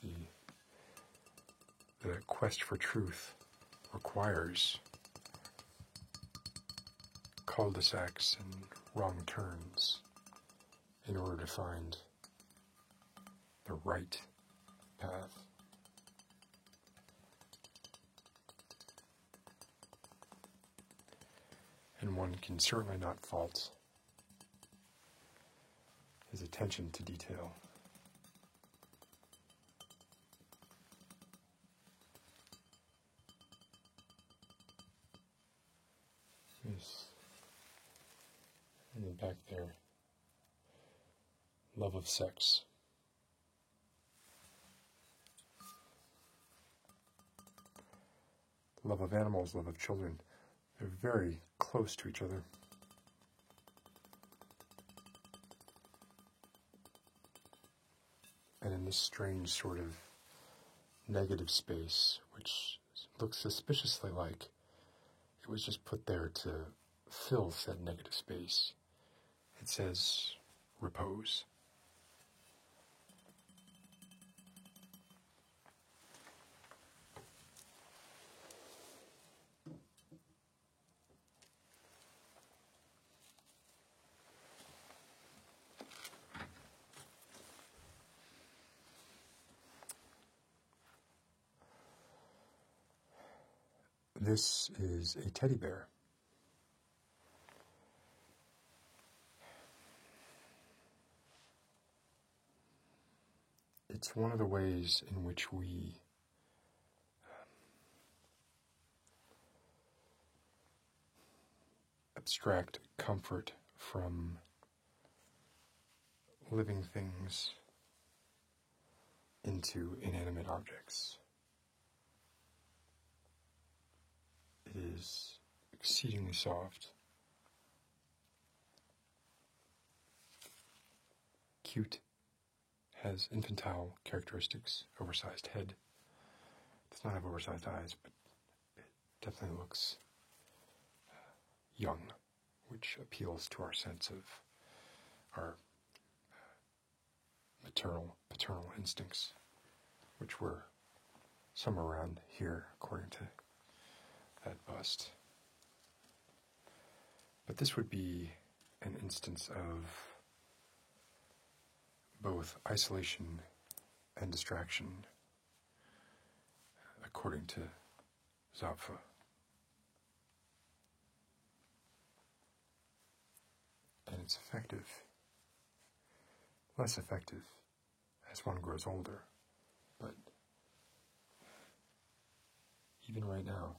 the quest for truth requires cul-de-sacs and wrong turns in order to find the right path. And one can certainly not fault his attention to detail. Yes. In the back there, love of sex. Love of animals, love of children. They're very close to each other. And in this strange sort of negative space, which looks suspiciously like it was just put there to fill said negative space, it says repose. This is a teddy bear. It's one of the ways in which we abstract comfort from living things into inanimate objects. It is exceedingly soft, cute, has infantile characteristics, oversized head. Does not have oversized eyes, but it definitely looks young, which appeals to our sense of our paternal instincts, which were somewhere around here, according to that bust. But this would be an instance of both isolation and distraction, according to Zapfa. And it's effective, less effective as one grows older, but even right now,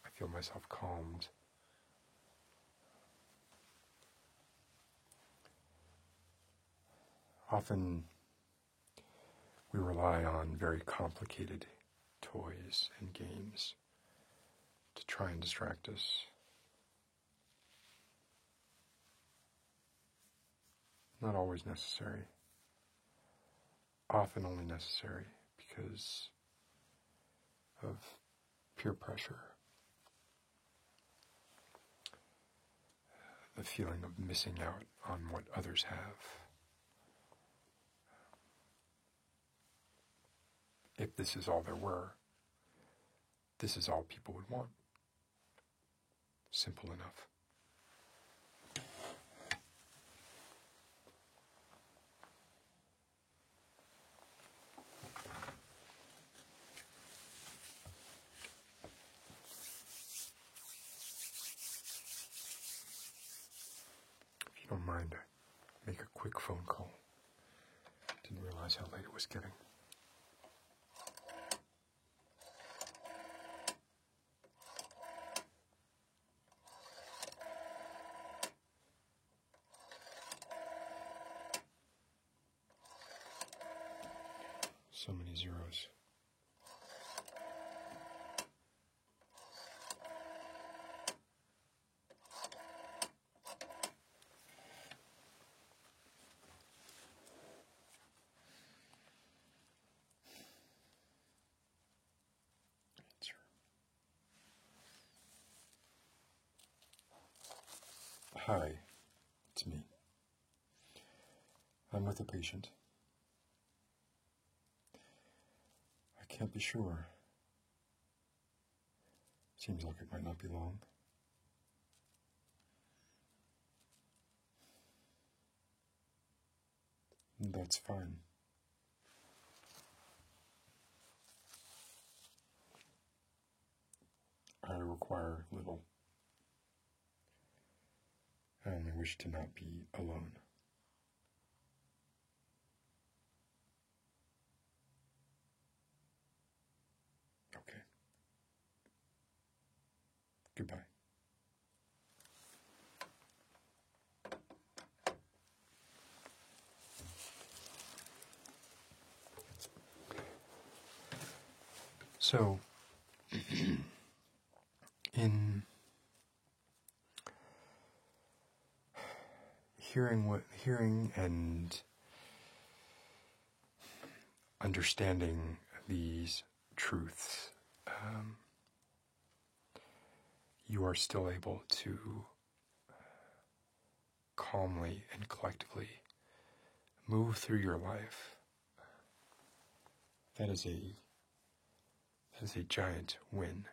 I feel myself calmed. Often we rely on very complicated toys and games to try and distract us. Not always necessary. Often only necessary because of peer pressure. The feeling of missing out on what others have. If this is all there were, this is all people would want. Simple enough. If you don't mind, make a quick phone call. Didn't realize how late it was getting. So many zeros. Answer. Hi, it's me. I'm with a patient. I can't be sure. Seems like it might not be long. That's fine. I require little. I only wish to not be alone. Okay. Goodbye. So, in hearing and understanding these truths, you are still able to calmly and collectively move through your life. That is a giant win.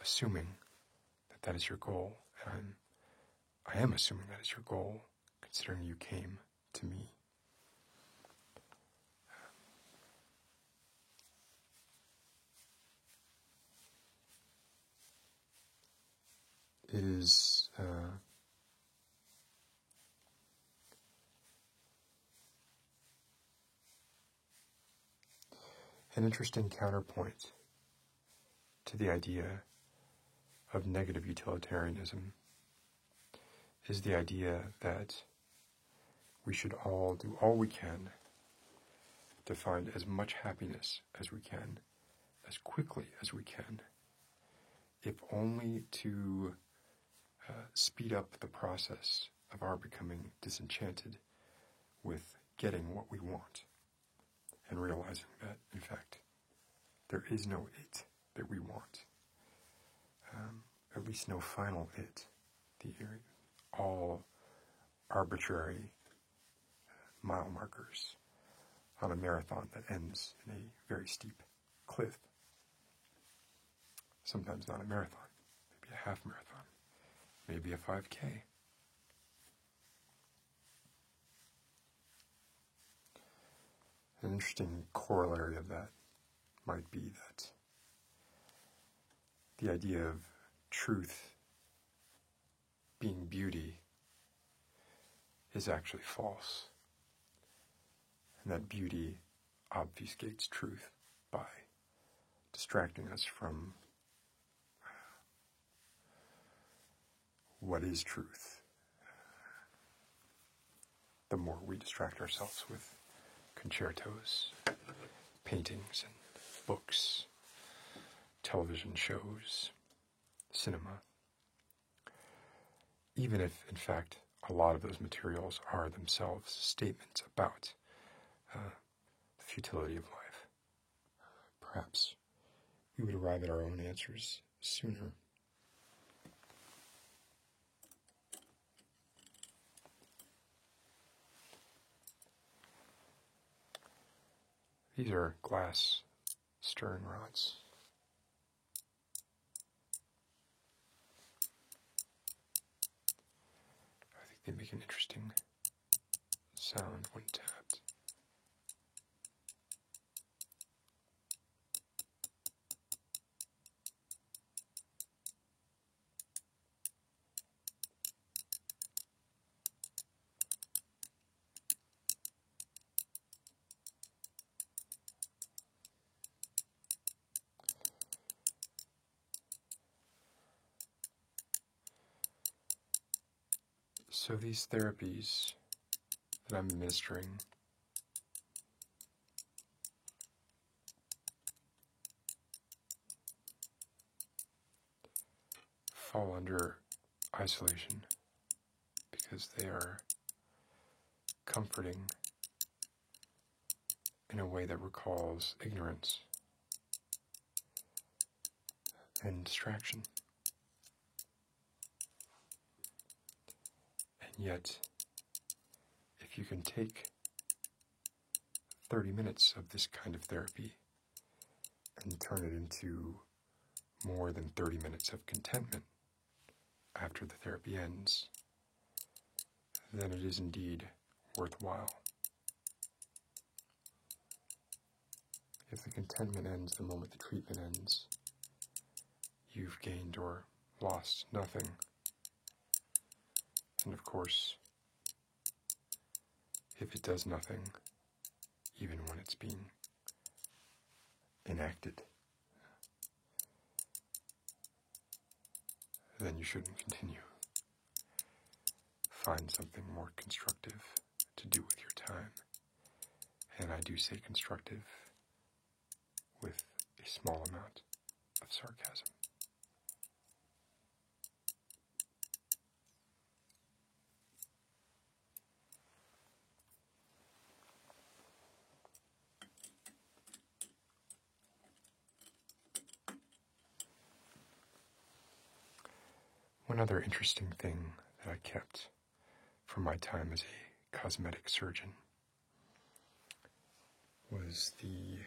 Assuming that is your goal, and I am assuming that is your goal, considering you came to me. It is an interesting counterpoint to the idea of negative utilitarianism is the idea that we should all do all we can to find as much happiness as we can, as quickly as we can, if only to speed up the process of our becoming disenchanted with getting what we want and realizing that, in fact, there is no it that we want. At least no final it. All arbitrary mile markers on a marathon that ends in a very steep cliff. Sometimes not a marathon, maybe a half marathon, maybe a 5K. An interesting corollary of that might be that the idea of truth being beauty is actually false, and that beauty obfuscates truth by distracting us from what is truth. The more we distract ourselves with concertos, paintings, and books, television shows, cinema, even if, in fact, a lot of those materials are themselves statements about the futility of life, perhaps we would arrive at our own answers sooner. These are glass stirring rods. I think they make an interesting sound when tapped. So these therapies that I'm administering fall under isolation because they are comforting in a way that recalls ignorance and distraction. And yet, if you can take 30 minutes of this kind of therapy and turn it into more than 30 minutes of contentment after the therapy ends, then it is indeed worthwhile. If the contentment ends the moment the treatment ends, you've gained or lost nothing. And of course, if it does nothing, even when it's being enacted, then you shouldn't continue. Find something more constructive to do with your time. And I do say constructive with a small amount of sarcasm. One other interesting thing that I kept from my time as a cosmetic surgeon was the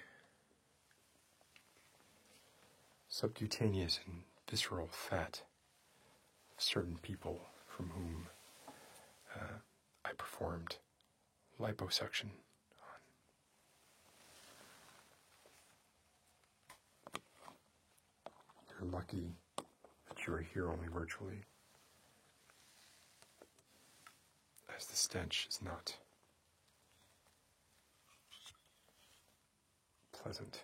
subcutaneous and visceral fat of certain people from whom I performed liposuction on. You're lucky that you are here only virtually, as the stench is not pleasant.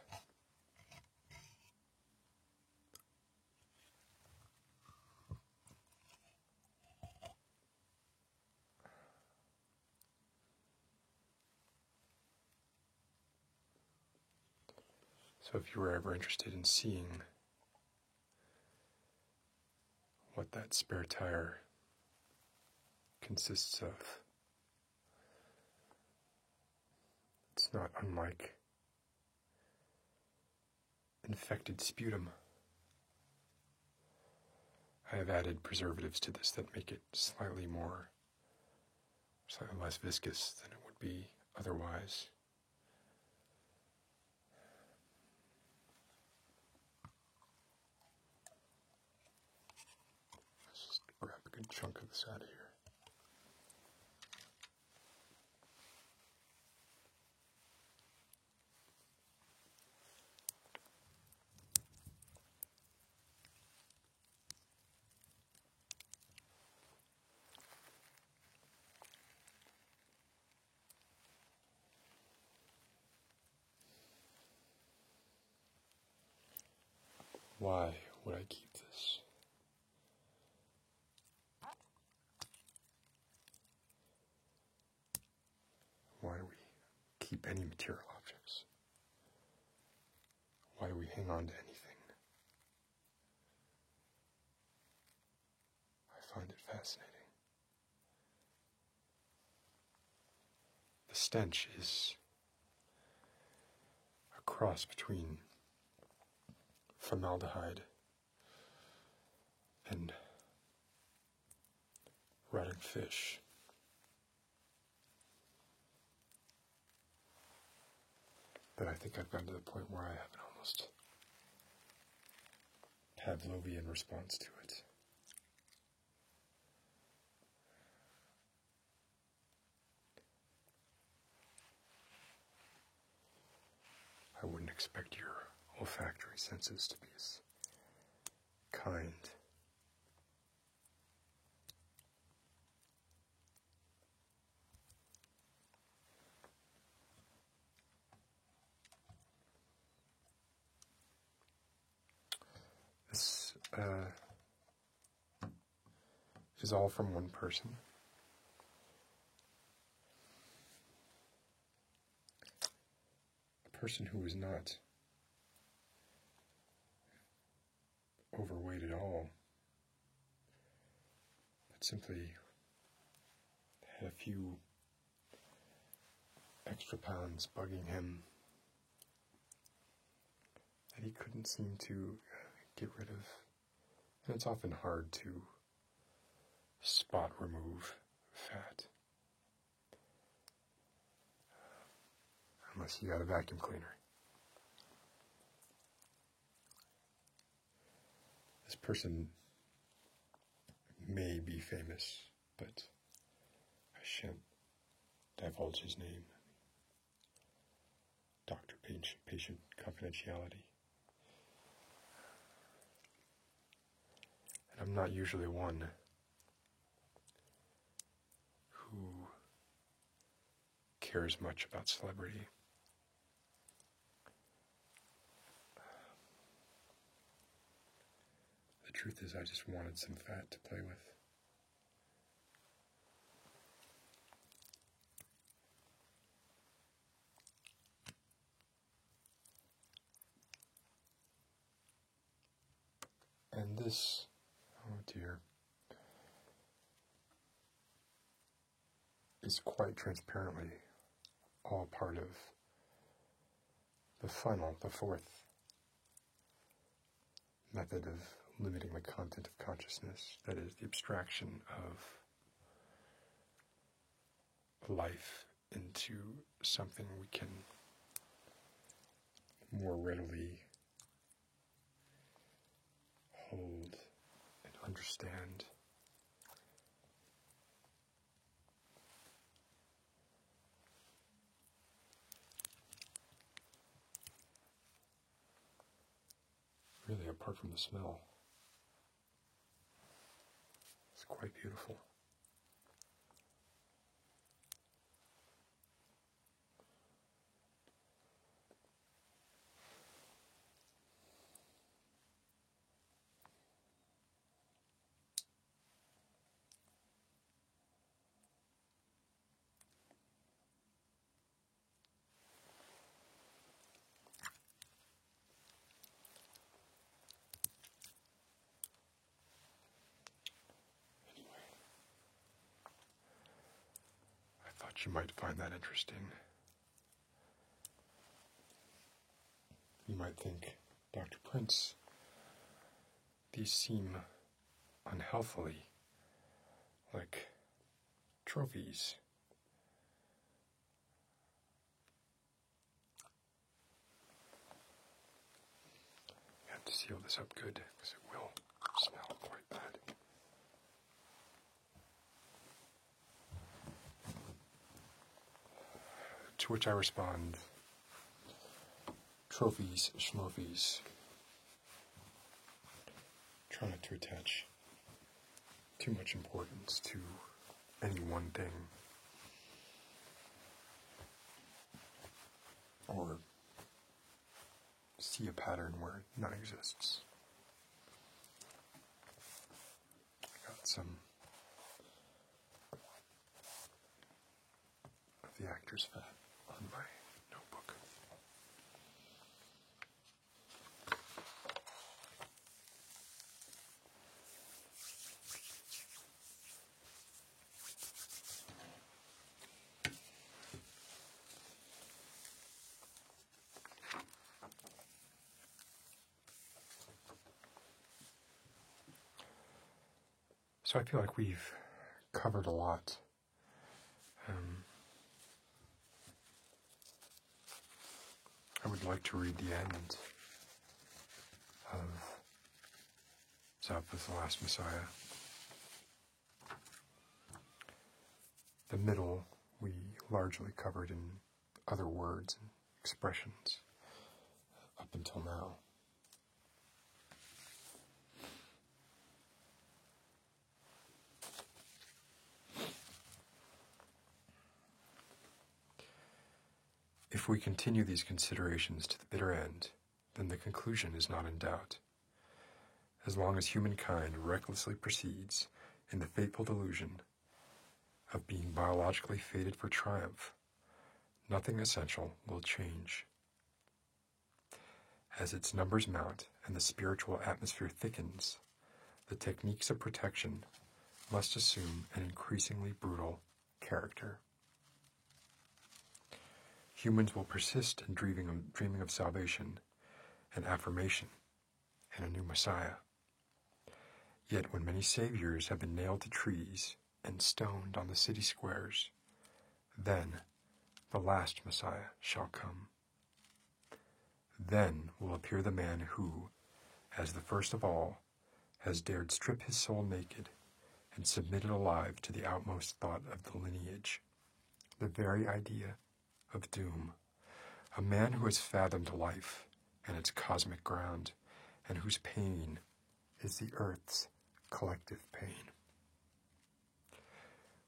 So if you were ever interested in seeing that spare tire consists of. It's not unlike infected sputum. I have added preservatives to this that make it slightly less viscous than it would be otherwise. Let's just grab a good chunk of this out of here. Why would I keep this? Why do we keep any material objects? Why do we hang on to anything? I find it fascinating. The stench is a cross between formaldehyde and rotting fish. But I think I've gotten to the point where I have an almost Pavlovian response to it. I wouldn't expect your olfactory senses to be as kind. This is all from one person. A person who is not overweight at all, but simply had a few extra pounds bugging him that he couldn't seem to get rid of. And it's often hard to spot remove fat unless you got a vacuum cleaner. This person may be famous, but I shan't divulge his name. Doctor-patient confidentiality. And I'm not usually one who cares much about celebrity. The truth is, I just wanted some fat to play with. And this, oh dear, is quite transparently all part of the fourth method of limiting the content of consciousness, that is, the abstraction of life into something we can more readily hold and understand. Really, apart from the smell, it's quite beautiful. you might find that interesting. You might think, Dr. Prince, these seem unhealthily like trophies. I have to seal this up good, because it will smell quite bad. To which I respond, trophies, schmoffies. Try not to attach too much importance to any one thing, or see a pattern where none exists. I got some of the actor's fat on my notebook. So I feel like we've covered a lot. I would like to read the end of Zabu's The Last Messiah. The middle we largely covered in other words and expressions up until now. If we continue these considerations to the bitter end, then the conclusion is not in doubt. As long as humankind recklessly proceeds in the fateful delusion of being biologically fated for triumph, nothing essential will change. As its numbers mount and the spiritual atmosphere thickens, the techniques of protection must assume an increasingly brutal character. Humans will persist in dreaming of salvation and affirmation and a new Messiah. Yet when many saviors have been nailed to trees and stoned on the city squares, then the last Messiah shall come. Then will appear the man who, as the first of all, has dared strip his soul naked and submitted alive to the outmost thought of the lineage, the very idea of doom, a man who has fathomed life and its cosmic ground, and whose pain is the earth's collective pain.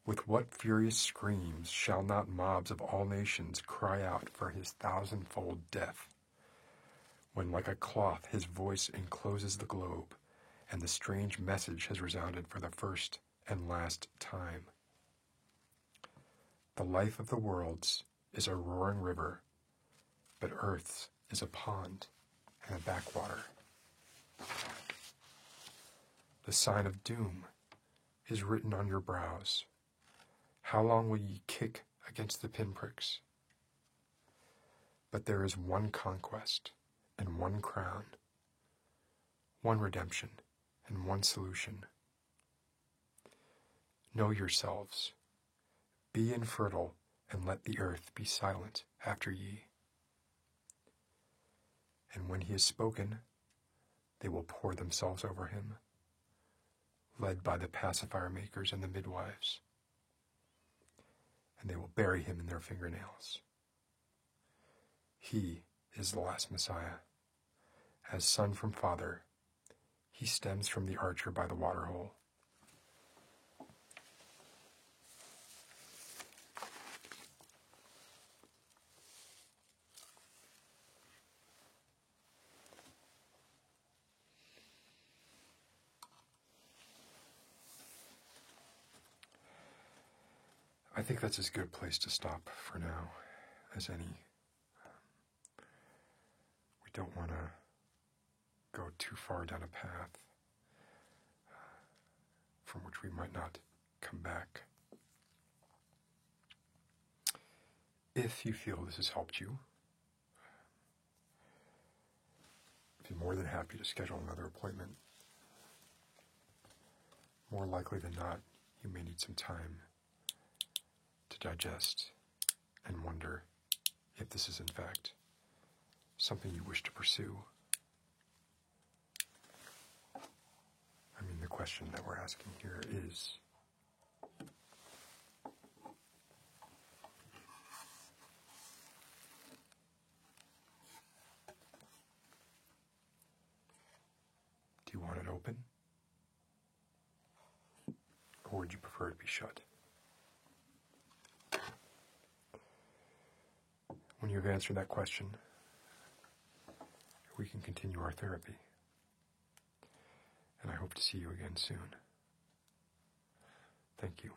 With what furious screams shall not mobs of all nations cry out for his thousandfold death, when like a cloth his voice encloses the globe, and the strange message has resounded for the first and last time. The life of the worlds is a roaring river, but Earth's is a pond and a backwater. The sign of doom is written on your brows. How long will ye kick against the pinpricks? But there is one conquest and one crown, one redemption and one solution. Know yourselves, be infertile, and let the earth be silent after ye. And when he has spoken, they will pour themselves over him, led by the pacifier makers and the midwives, and they will bury him in their fingernails. He is the last Messiah. As son from father, he stems from the archer by the waterhole. I think that's as good a place to stop for now as any. We don't want to go too far down a path from which we might not come back. if you feel this has helped you, I'd be more than happy to schedule another appointment. More likely than not, you may need some time to digest and wonder if this is in fact something you wish to pursue. I mean, the question that we're asking here is, do you want it open? Or would you prefer it be shut? When you've answered that question, we can continue our therapy. And I hope to see you again soon. Thank you.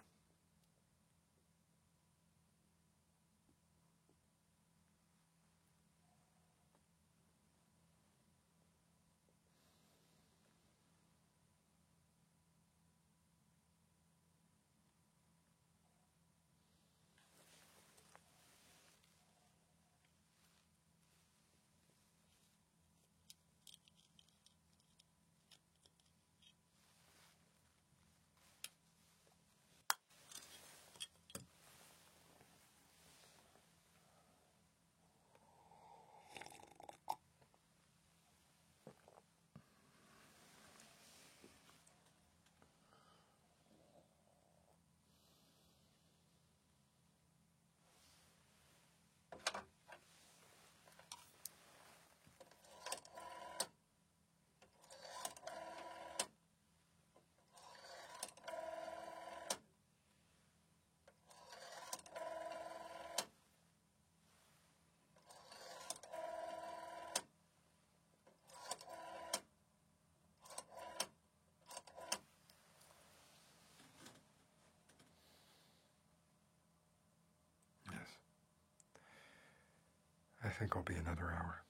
I think I'll be another hour.